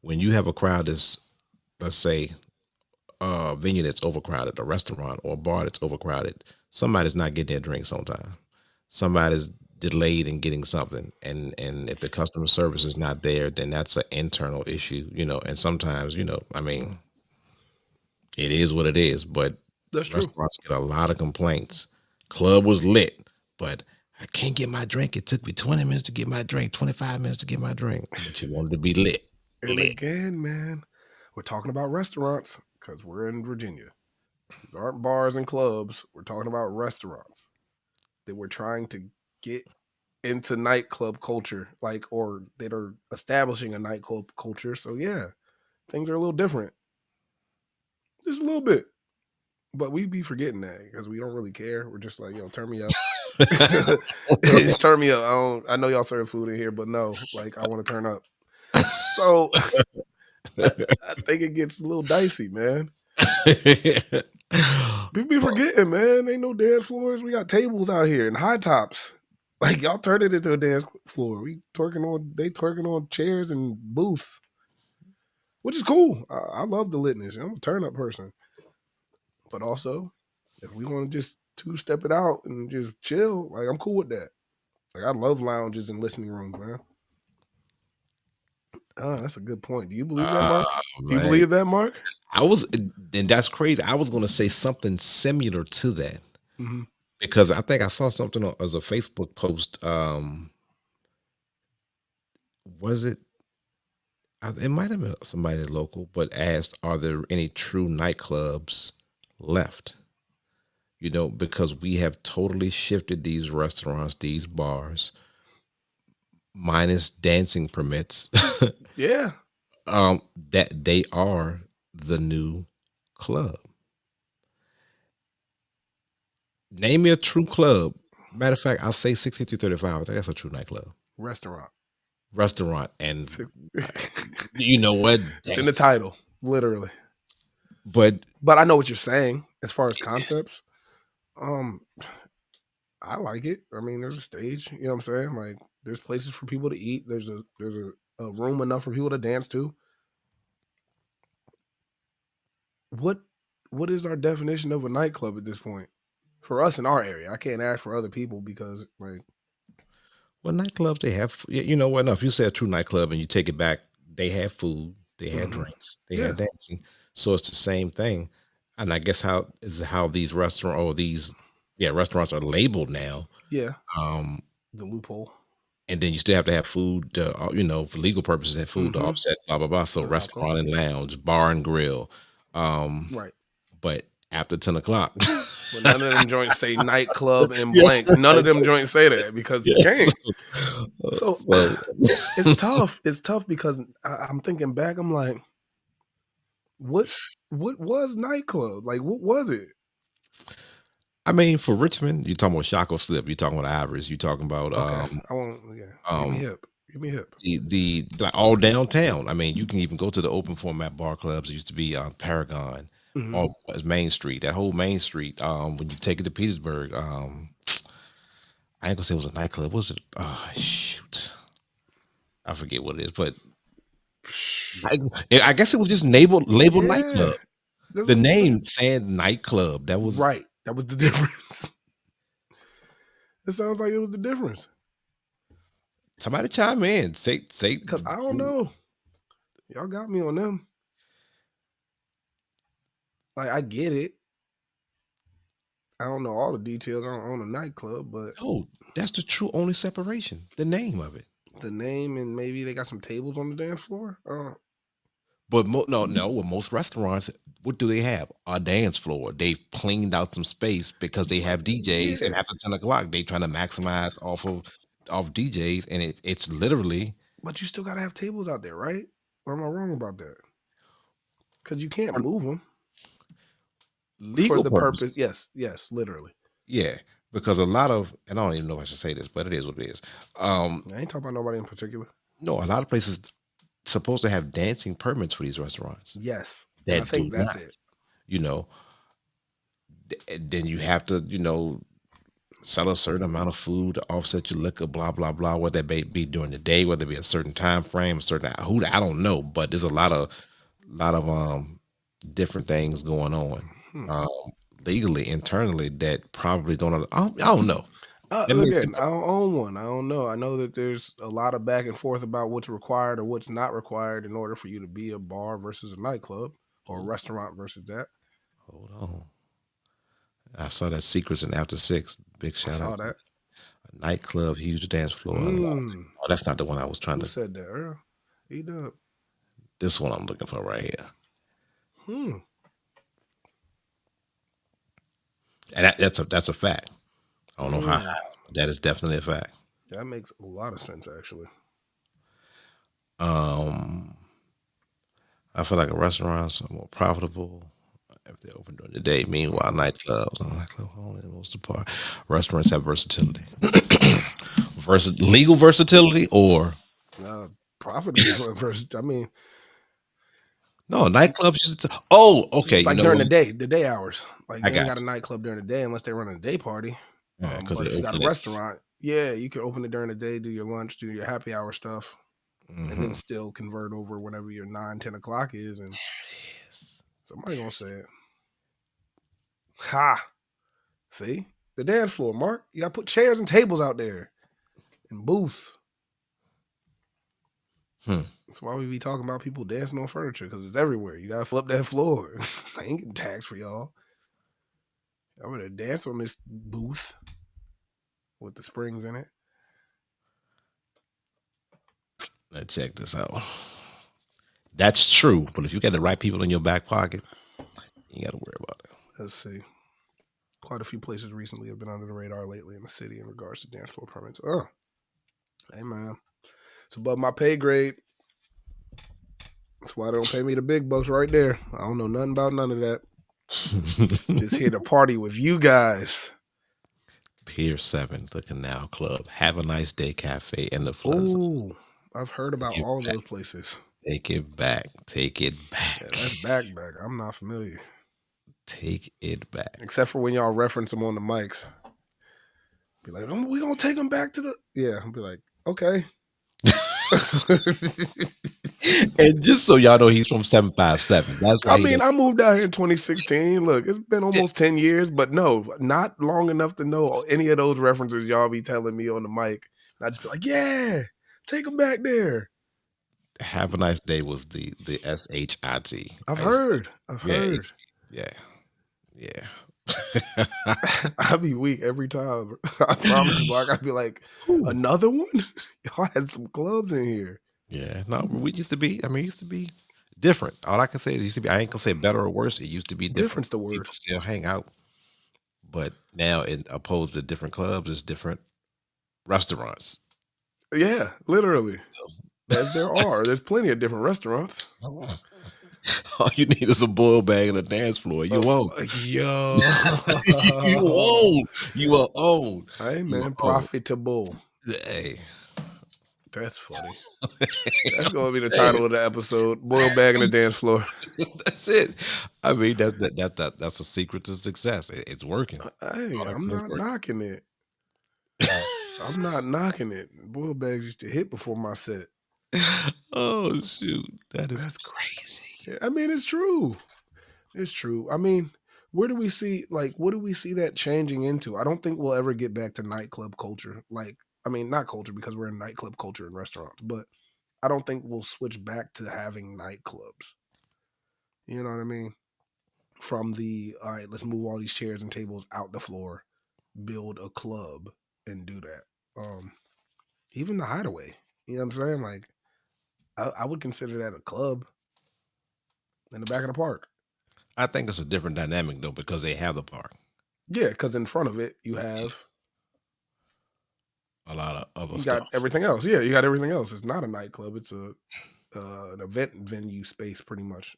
when you have a crowd that's, let's say, a venue that's overcrowded, a restaurant or a bar that's overcrowded, somebody's not getting their drinks on time. Somebody's delayed in getting something, and if the customer service is not there, then that's an internal issue, and sometimes, I mean, it is what it is, but That's true. restaurants get a lot of complaints. Club was lit, but I can't get my drink. It took me 20 minutes to get my drink, 25 minutes to get my drink, but you wanted to be lit. And Lit. again, man, we're talking about restaurants because we're in Virginia. These aren't bars and clubs. We're talking about restaurants that we're trying to get into nightclub culture, or that are establishing a nightclub culture. So yeah, things are a little different, just a little bit. But we be forgetting that because we don't really care. We're just like, yo, turn me up. Just turn me up. I know y'all serve food in here, but no, I want to turn up. So I think it gets a little dicey, man. People be forgetting, man. Ain't no dance floors. We got tables out here and high tops. Y'all turn it into a dance floor. They twerking on chairs and booths, which is cool. I love the litness. I'm a turn up person. But also, if we want to just two-step it out and just chill, I'm cool with that. I love lounges and listening rooms, man. That's a good point. Do you believe that, Mark? Do you Man. believe that, Mark? And that's crazy. I was going to say something similar to that Mm-hmm. because I think I saw something as a Facebook post. Was it? It might have been somebody local, but asked, "Are there any true nightclubs left?" Because we have totally shifted these restaurants, these bars, minus dancing permits. Yeah. That they are the new club. Name me a true club. Matter of fact, I'll say 6335. I think that's a true nightclub. Restaurant. And Six- you know what? It's in the title, literally. But I know what you're saying as far as concepts. I like it. I mean, there's a stage. You know what I'm saying? There's places for people to eat. There's a room enough for people to dance to. What is our definition of a nightclub at this point? For us in our area, I can't ask for other people because well, nightclubs they have. You know what? No, if you say a true nightclub and you take it back, they have food, they had drinks, they had dancing. So it's the same thing. And I guess how these restaurants are labeled now. Yeah. The loophole. And then you still have to have food, for legal purposes, have food to offset, blah, blah, blah. So The restaurant alcohol. and lounge, bar and grill. Right. But after 10 o'clock. But none of them joints say nightclub and blank. None of them joints say that because you can't. So it's tough. It's tough because I'm thinking back. I'm like, what was nightclub? What was it? I mean, for Richmond, you're talking about Shaco Slip, you're talking about Ivory's, you're talking about Okay. I want give me hip. Give me hip. the all downtown. I mean, you can even go to the open format bar clubs. It used to be Paragon, all Main Street, that whole Main Street. When you take it to Petersburg, I ain't gonna say it was a nightclub. Was it? Oh shoot, I forget what it is, but I guess it was just labeled nightclub. The name saying nightclub. That was right. That was the difference. It sounds like it was the difference. Somebody chime in. Say because I don't know. Y'all got me on them. I get it. I don't know all the details on a nightclub, but that's the true only separation. The name of it. The name, and maybe they got some tables on the dance floor. But no. With most restaurants, what do they have? A dance floor. They've cleaned out some space because they have DJs, and after 10 o'clock, they trying to maximize off DJs, and it's literally. But you still gotta have tables out there, right? Or am I wrong about that? Because you can't move them. Legal for the purpose. Yes, literally. Yeah, because a lot of, and I don't even know if I should say this, but it is what it is. I ain't talking about nobody in particular. No, a lot of places supposed to have dancing permits for these restaurants. Yes, I think that's it. Then you have to, sell a certain amount of food to offset your liquor, blah blah blah. Whether that be during the day, whether it be a certain time frame, a certain who I don't know, but there's a lot of different things going on legally internally that probably don't. I don't know. Again, I don't own one. I don't know. I know that there's a lot of back and forth about what's required or what's not required in order for you to be a bar versus a nightclub or a restaurant versus that. Hold on. I saw that Secrets and After Six. Big I shout saw out to that. a nightclub, huge dance floor. Mm. Oh, that's not the one I was trying Who to. said that? Earl? E-Dub. This one I'm looking for right here. And that's a fact. I don't know how. That is definitely a fact. That makes a lot of sense, actually. I feel like a restaurants are more profitable if they're open during the day. Meanwhile, nightclubs only the most part. Restaurants have versatility. Legal versatility or Profitable versus, I mean, no, nightclubs used to. Oh, okay. You like know during what? the day hours. Like I you ain't got got a nightclub during the day unless they run a day party. you. Because But they if you got a open it. restaurant, yeah, you can open it during the day, do your lunch, do your happy hour stuff, and then still convert over whenever your 9, 10 o'clock is, and somebody gonna say it. Ha! See the dance floor, Mark. You gotta put chairs and tables out there and booths. That's why we be talking about people dancing on furniture because it's everywhere. You gotta flip that floor. I ain't getting taxed for y'all. I'm gonna dance on this booth with the springs in it. Let's check this out. That's true, but if you got the right people in your back pocket, you got to worry about it. Let's see. Quite a few places recently have been under the radar lately in the city in regards to dance floor permits. Oh, hey man, it's above my pay grade. That's why they don't pay me the big bucks right there. I don't know nothing about none of that. Just here to party with you guys. Pier 7, the Canal Club, Have a Nice Day Cafe, and the Plaza. Ooh, I've heard about all of those places. Take it back. Take it back. Yeah, that's back. I'm not familiar. Take it back. Except for when y'all reference them on the mics. Be like, we gonna take them back to the. Yeah, I'll be like, okay. And just so y'all know, he's from 757. That's why. I mean, I moved out here in 2016. Look, it's been almost 10 years, but no, not long enough to know any of those references y'all be telling me on the mic. And I just be like, yeah, take them back there. Have a Nice Day was the SHIT. I've heard. Yeah. I'll be weak every time. I promise you, Mark. I'd be like, another one? Y'all had some clubs in here. Yeah. No, we used to be, it used to be different. All I can say is it used to be, I ain't gonna say better or worse. It used to be different. Different's the word. People still hang out. But now, in opposed to different clubs, it's different restaurants. Yeah, literally. As there are. There's plenty of different restaurants. All you need is a boiled bag and a dance floor. You won't. Yo. You won't. You are old. Hey, man, profitable. Hey. That's funny. That's going to be the title of the episode. Boiled bag and a dance floor. That's it. I mean, that's a secret to success. It's working. Hey, I'm not knocking it. I'm not knocking it. Boiled bags used to hit before my set. Oh shoot, that's crazy. Yeah, I mean, it's true. It's true. I mean, where do we see what do we see that changing into? I don't think we'll ever get back to nightclub culture. I mean, not culture because we're in nightclub culture in restaurants, but I don't think we'll switch back to having nightclubs. You know what I mean? From all right, let's move all these chairs and tables out the floor, build a club, and do that. Even the Hideaway, you know what I'm saying? Like, I would consider that a club in the back of the park. I think it's a different dynamic though because they have the park. Yeah, because in front of it you have a lot of other you stuff. got everything else. Yeah, you got everything else. It's not a nightclub. It's an event venue space, pretty much.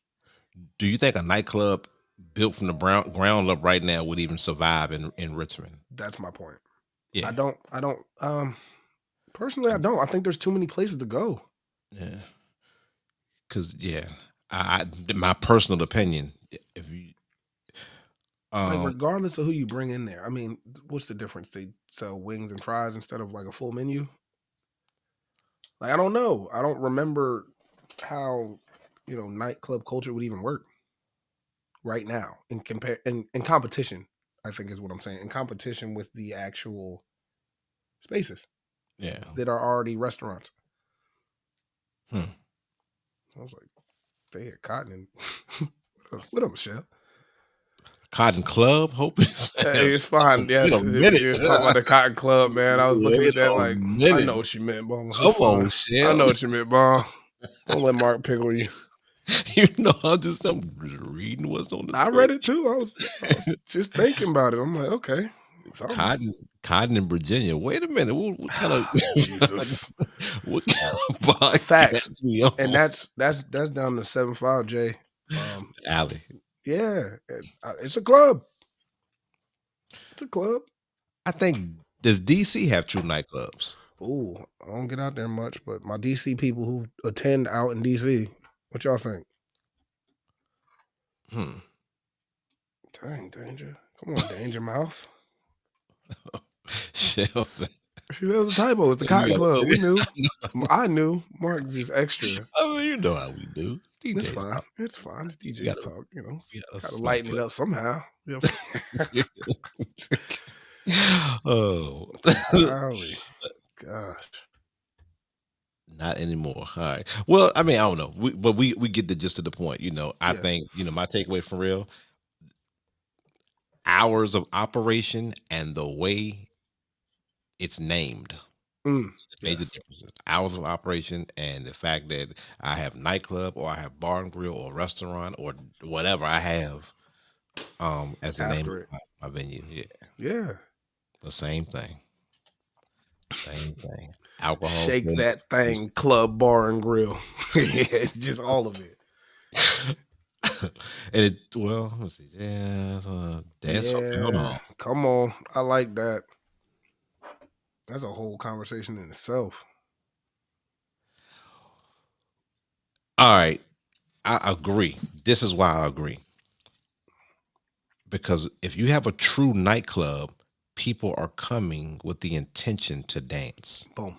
Do you think a nightclub built from the ground up right now would even survive in Richmond? That's my point. Yeah, I don't. Personally, I don't. I think there's too many places to go. Yeah, because my personal opinion, if you regardless of who you bring in there, I mean, what's the difference? They sell wings and fries instead of like a full menu. Like, I don't know. I don't remember how nightclub culture would even work right now in competition. I think is what I'm saying, in competition with the actual spaces Yeah. that are already restaurants. Hmm. I was like, they had cotton and what up, Michelle? Cotton Club. Hope it's Hey, it's fine. wait Yes, a if minute. you was talking about the Cotton Club, man, I was looking Wait at that a like, I minute. know what you meant, Bone. Come It's on, fine. I Shell. know what you meant, Bone. Don't let Mark pickle you. You know, I'm reading what's on the I screen. read it too. I was just thinking about it. I'm like, okay, something. Cotton in Virginia. Wait a minute. What kind of Jesus. what kind of podcast Facts. we on? And that's down to 7-5, Alley. Yeah, it's a club. It's a club. I think does DC have true nightclubs? Ooh, I don't get out there much, but my DC people who attend out in DC, what y'all think? Hmm. Dang, Danger. Come on, Danger Mouth. Shell said, See, that was a typo. It's the you Cotton Club. We knew. got- I knew. Mark just extra. I mean, you know how we do. It's DJs fine. talk. It's fine. It's We DJ's gotta, talk. we gotta Got to smart lighten it play. up somehow. Yep. Oh, Golly. Gosh. not anymore. All right. Well, I mean, I don't know. But we get the gist of the point. I Yeah. think my takeaway from real hours of operation and the way it's named. Major Yes. differences. Hours of operation and the fact that I have nightclub or I have bar and grill or restaurant or whatever I have as the name After it. of my venue. Yeah. Yeah. The same thing. Same thing. Alcohol. Shake that thing, club, bar, and grill. Yeah, it's just all of it. And let's see. Dance. Okay, hold Yeah. on. Come on. I like that. That's a whole conversation in itself. All right. I agree. This is why I agree. Because if you have a true nightclub, people are coming with the intention to dance. Boom.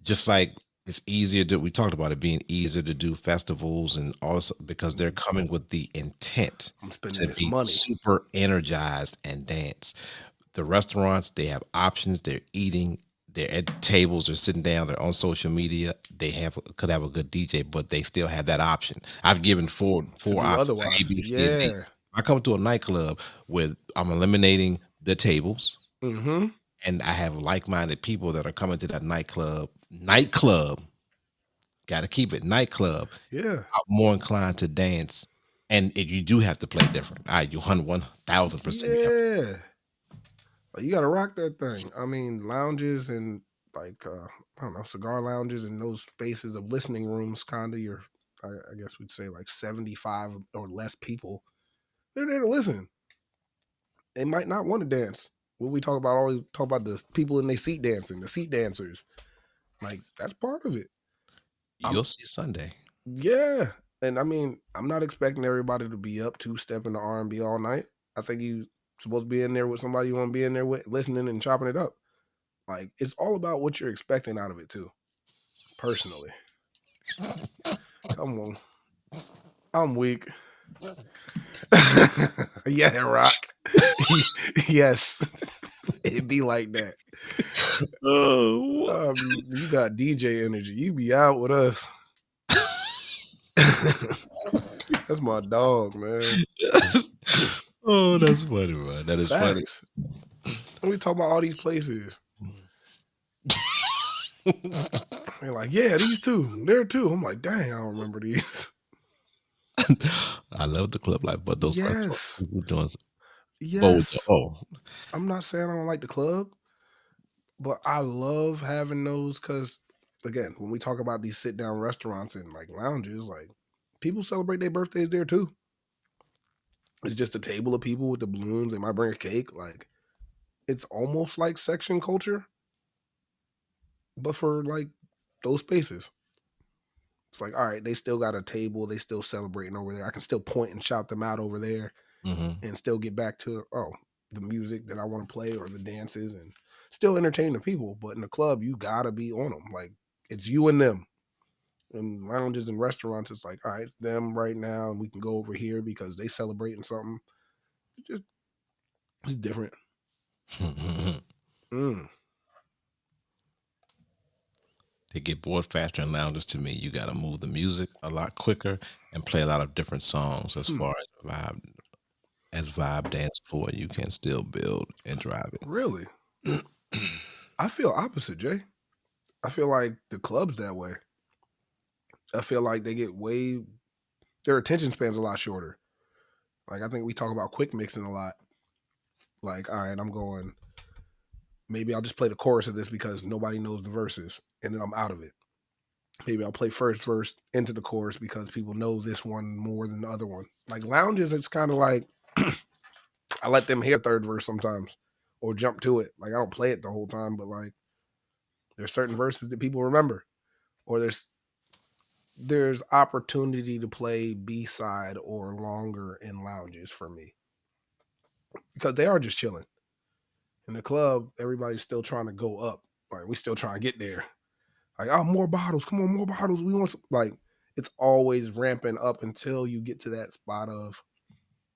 Just like it's easier to, we talked about it being easier to do festivals and all this because they're coming with the intent I'm spending to this be money. super energized and dance. The restaurants, they have options, they're eating, they're at tables, they're sitting down, they're on social media. They could have a good DJ, but they still have that option. I've given four do options, A, otherwise. B, C, and D. Yeah. I come to a nightclub with I'm eliminating the tables, Mm-hmm. and I have like-minded people that are coming to that nightclub. Got to keep it nightclub. Yeah. I'm more inclined to dance, and you do have to play different. You 1,000%. Yeah. You gotta rock that thing. I mean, lounges and like I don't know, cigar lounges and those spaces of listening rooms, kind of I guess we'd say like 75 or less people. They're there to listen. They might not want to dance. What we talk about always talk about the people in their seat dancing, the seat dancers. Like that's part of it. You'll see Sunday. Yeah. And I mean, I'm not expecting everybody to be up two-stepping the R&B all night. I think you supposed to be in there with somebody you want to be in there with, listening and chopping it up. Like it's all about what you're expecting out of it too. Personally, come on, I'm weak. Yeah, Rock. Yes, it'd be like that. Oh, You got DJ energy. You be out with us. That's my dog, man. oh, that's funny, man. That is Facts. And we talk about all these places. They're like, yeah, these two. There too. I'm like, dang, I don't remember these. I love the club life, but those Yes. people doing. Yes. Oh, I'm not saying I don't like the club, but I love having those because, again, when we talk about these sit down restaurants and like lounges, like people celebrate their birthdays there too. It's just a table of people with the balloons. They might bring a cake. Like it's almost like section culture, but for like those spaces. It's like, all right, they still got a table. They still celebrating over there. I can still point and shout them out over there and still get back to, the music that I want to play or the dances and still entertain the people. But in the club, you got to be on them. Like it's you and them. In lounges and restaurants, it's like, all right, them right now, and we can go over here because they celebrating something. It's different. Mm. to get bored faster in lounges, to me, you got to move the music a lot quicker and play a lot of different songs as Hmm. far as vibe dance floor. You can still build and drive Really? it. I feel opposite, Jay. I feel like the club's that way. I feel like they get their attention span's a lot shorter. Like I think we talk about quick mixing a lot. Like, all right, I'm going. Maybe I'll just play the chorus of this because nobody knows the verses, and then I'm out of it. Maybe I'll play first verse into the chorus because people know this one more than the other one. Like lounges, it's kind of like I let them hear the third verse sometimes or jump to it. Like I don't play it the whole time, but like there's certain verses that people remember, or there's opportunity to play B side or longer in lounges for me because they are just chilling. In the club, everybody's still trying to go up. Like we still trying to get there. Like, oh, more bottles. Come on, more bottles. We want some. Like it's always ramping up until you get to that spot of,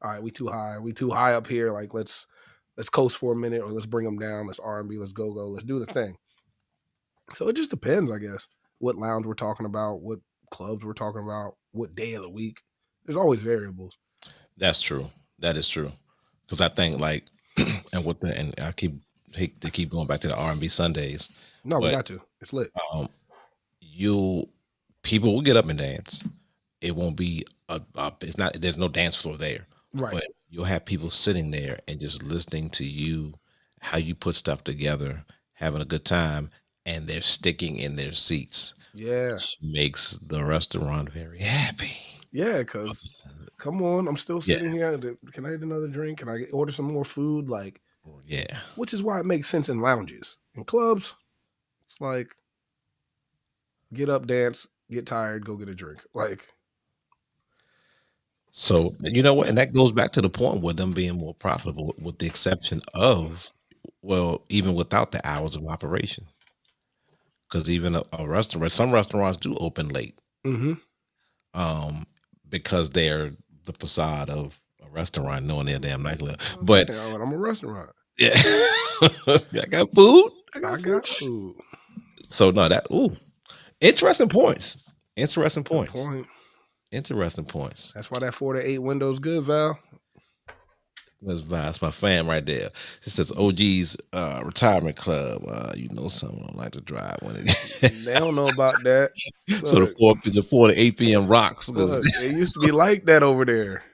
all right, we too high. We too high up here. Like let's coast for a minute or let's bring them down. Let's R&B. Let's go. Let's do the thing. So it just depends, I guess, what lounge we're talking about, what clubs we're talking about, what day of the week. There's always variables. That's true. That is true. Because I think like, and I hate to keep going back to the R&B Sundays, No, we but got to. It's lit. um, you people will get up and dance. It won't be it's not, there's no dance floor there, Right. but you'll have people sitting there and just listening to you, how you put stuff together, having a good time, and they're sticking in their seats, Yeah. which makes the restaurant very happy. Yeah, because come on, I'm still Yeah, sitting here. Can I get another drink? Can I order some more food? Like, yeah. which is why it makes sense in lounges. In clubs, it's like get up, dance, get tired, go get a drink. Like, So you know what, and that goes back to the point with them being more profitable, with the exception of, well, even without the hours of operation, because even a restaurant, some restaurants do open late, mm-hmm. um, because they're the facade of a restaurant, knowing their damn nightclub. Okay, But I'm a restaurant. yeah, I got food. I I got food. got food. So no, that interesting points. Interesting Good points. point. Interesting points. That's why that 4 to 8 window's good, Val. That's my fam right there. She says OG's retirement club. You know, someone don't like to drive when it. They don't know about that. So Look, the 4 to 8 p.m. rocks. look, it used to be like that over there.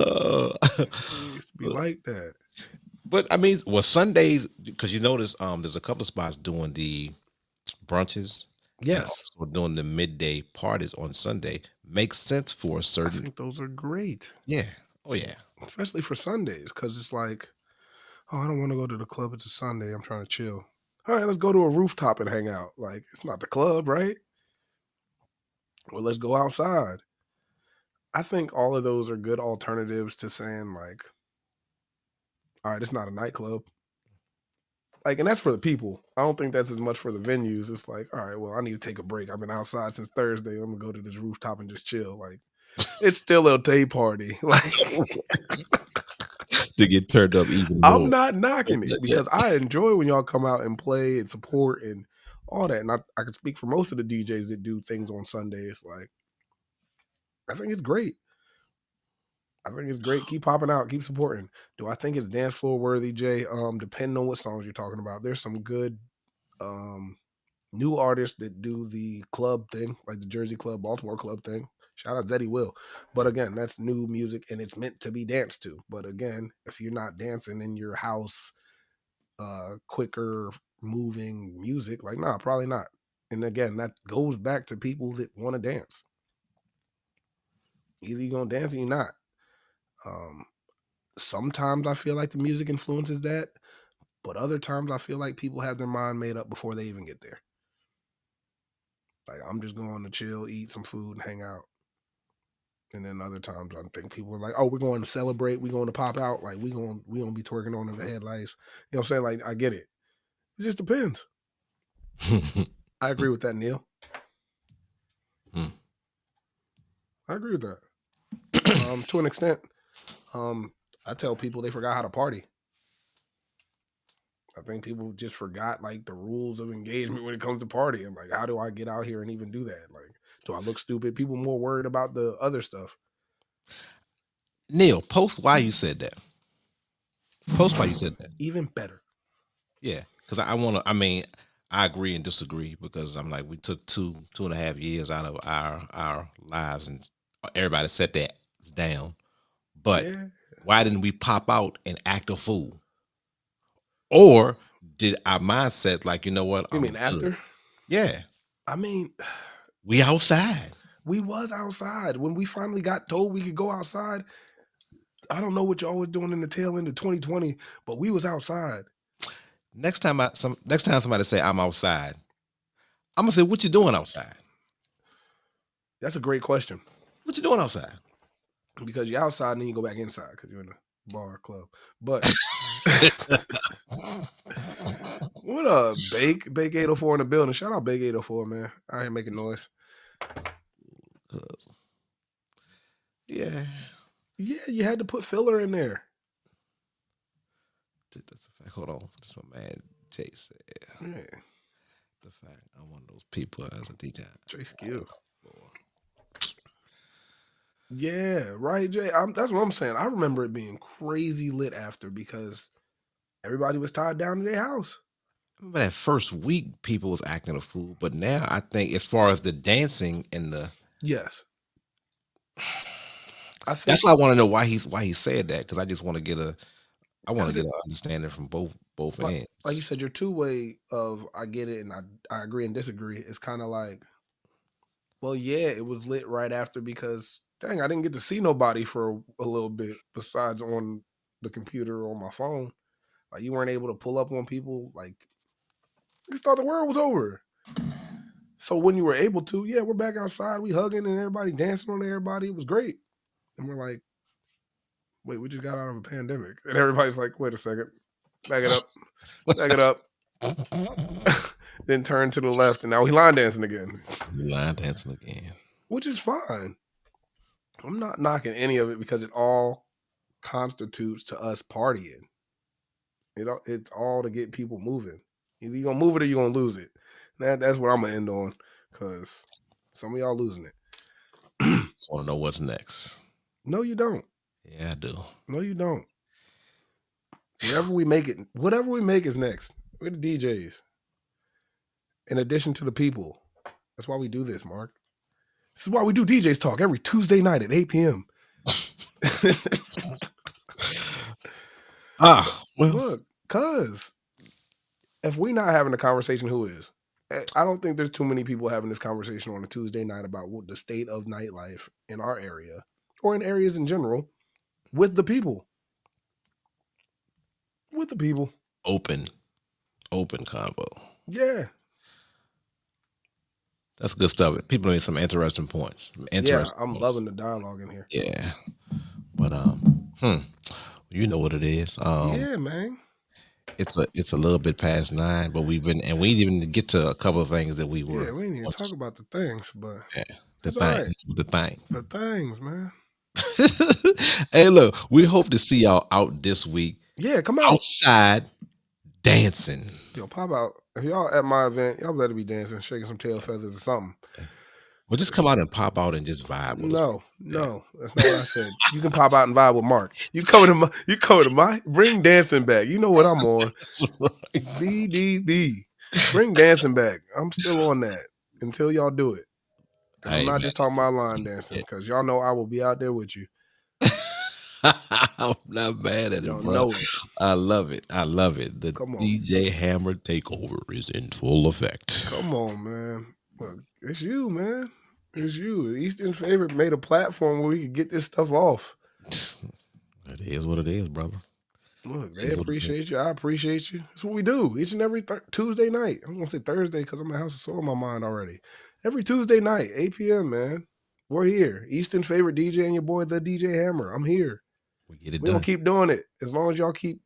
uh, It used to be like that. but I mean, well, Sundays, because you notice there's a couple of spots doing the brunches and Yes, also doing the midday parties on Sunday. Makes sense for a I certain. think those are great, Yeah. Oh yeah. especially for Sundays, because it's like, oh, I don't want to go to the club. It's a Sunday. I'm trying to chill. All right, let's go to a rooftop and hang out. Like, it's not the club, right? Well, let's go outside. I think all of those are good alternatives to saying, like, all right, it's not a nightclub. Like, and that's for the people. I don't think that's as much for the venues. It's like, all right, well, I need to take a break. I've been outside since Thursday. I'm gonna go to this rooftop and just chill. Like, it's still a day party. Like, To get turned up even I'm more. not knocking it Yeah. because I enjoy when y'all come out and play and support and all that. And I can speak for most of the DJs that do things on Sundays. Like, I think it's great. I think it's great. Keep popping out, keep supporting. Do I think it's dance floor worthy, Jay? Depending on what songs you're talking about. There's some good um new artists that do the club thing, like the Jersey Club, Baltimore Club thing. Shout out Zeddy Will. But again, that's new music and it's meant to be danced to. But again, if you're not dancing in your house, quicker moving music, like nah, probably not. And again, that goes back to people that want to dance. Either you're gonna dance or you're not. Um, Sometimes I feel like the music influences that, but other times I feel like people have their mind made up before they even get there. Like I'm just going to chill, eat some food, and hang out. And then other times I think people are like, "Oh, we're going to celebrate. We're going to pop out. Like we gonna be twerking on the headlights." You know what I'm saying? Like I get it. It just depends. I agree with that, Neil. I agree with that. To an extent. I tell people they forgot how to party. I think people just forgot like the rules of engagement when it comes to partying. Like, how do I get out here and even do that? Like, do I look stupid? People more worried about the other stuff. Neil, post why you said that. Post why you said that. Even better. Yeah, because I want to. I mean, I agree and disagree because I'm like, we took 2.5 years out of our lives, and everybody set that down. But Yeah. why didn't we pop out and act a fool? Or did our mindset like, you know what? You I'm mean good. after? Yeah, I mean, we outside. we was outside. When we finally got told we could go outside, I don't know what y'all was doing in the tail end of 2020, but we was outside. Next time somebody say I'm outside, I'm gonna say, what you doing outside? That's a great question. What you doing outside? Because you're outside and then you go back inside because you're in a bar club. But what up, Bake 804 in the building. Shout out Bake 804, man. I ain't making noise. Yeah, you had to put filler in there. that's a fact. Hold on, that's what man Jay said. Yeah. The fact I'm one of those people as a DJ. Jay Skill. Yeah, right, Jay. That's what I'm saying. I remember it being crazy lit after because everybody was tied down to their house. Remember that first week, people was acting a fool, but now I think as far as the dancing and the Yes. I think that's why I want to know why he said that because I just want to get I want to get an understanding from both ends. Like you said, your two-way of I get it and I agree and disagree is kind of like, well, yeah, it was lit right after because dang, I didn't get to see nobody for a little bit besides on the computer or on my phone. Like you weren't able to pull up on people. Like you just thought the world was over. So when you were able to, yeah, we're back outside, we hugging and everybody dancing on everybody. It was great. And we're like, wait, we just got out of a pandemic. And everybody's like, wait a second, back it up, back it up. Then turn to the left, and now we line dancing again. Line dancing again, which is fine. I'm not knocking any of it because it all constitutes to us partying. It's all to get people moving. Either you're gonna move it or you're gonna lose it. That's what I'm gonna end on because some of y'all losing it. want to know what's next. No, you don't. Yeah, I do. No, you don't. Whatever we make is next. We're the DJs. In addition to the people. That's why we do this, Mark. This is why we do DJs Talk every Tuesday night at 8 p.m. Well, look, cuz if we're not having a conversation, who is? I don't think there's too many people having this conversation on a Tuesday night about what the state of nightlife in our area or in areas in general with the people. With the people. Open combo. Yeah. That's good stuff. People made some interesting points. I'm loving the dialogue in here. Yeah. But you know what it is. Yeah, man. It's a little bit past 9, but we didn't even get to a couple of things that we were. Yeah, we didn't even talk about the things, but the things, man. Hey, look, we hope to see y'all out this week. Yeah, come out outside dancing. Yo, pop out. If y'all at my event, y'all better be dancing, shaking some tail feathers or something. Well, just come out and pop out and just vibe with us. No, that's not what I said. You can pop out and vibe with Mark. You coming to my bring dancing back. You know what I'm on. BDB. Bring dancing back. I'm still on that until y'all do it. I'm not just talking about line dancing because y'all know I will be out there with you. I'm not mad at it, bro. Know it. I love it. The DJ Hammer takeover is in full effect. Come on, man. Look, it's you, man. It's you. Eastern Favorite made a platform where we could get this stuff off. It is what it is, brother. Look, they appreciate you. I appreciate you. That's what we do each and every Tuesday night. I'm going to say Thursday because I'm a House of Soul in my mind already. Every Tuesday night, 8 p.m., man. We're here. Eastern Favorite DJ and your boy, the DJ Hammer. I'm here. We get it done. We're going to keep doing it as long as y'all keep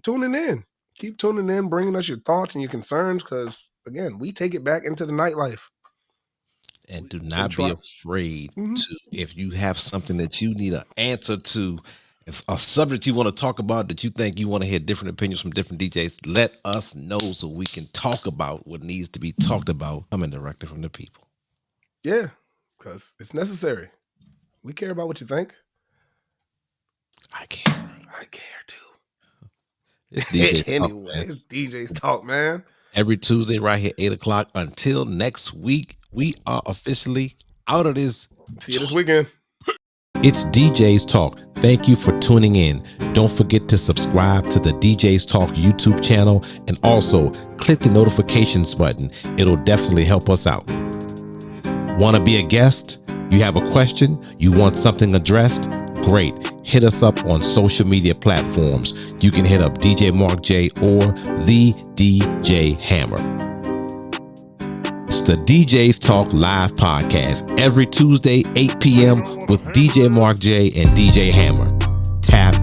tuning in. Keep tuning in, bringing us your thoughts and your concerns because, again, we take it back into the nightlife. And do not be afraid to, if you have something that you need an answer to, If a subject you want to talk about that you think you want to hear different opinions from different DJs, let us know so we can talk about what needs to be talked about coming directly from the people. Yeah, because it's necessary. We care about what you think. I care. I care too. It's DJ Anyway, Talk, it's DJ's Talk, man. every Tuesday right here, 8 o'clock. Until next week, we are officially out of this. See you this weekend. It's DJ's Talk. Thank you for tuning in. Don't forget to subscribe to the DJ's Talk YouTube channel and also click the notifications button. It'll definitely help us out. Want to be a guest? You have a question? You want something addressed? Great. Hit us up on social media platforms. You can hit up DJ Marc J or the DJ Hammer. It's the DJ's Talk Live podcast every Tuesday, 8 p.m. with DJ Marc J and DJ Hammer. Tap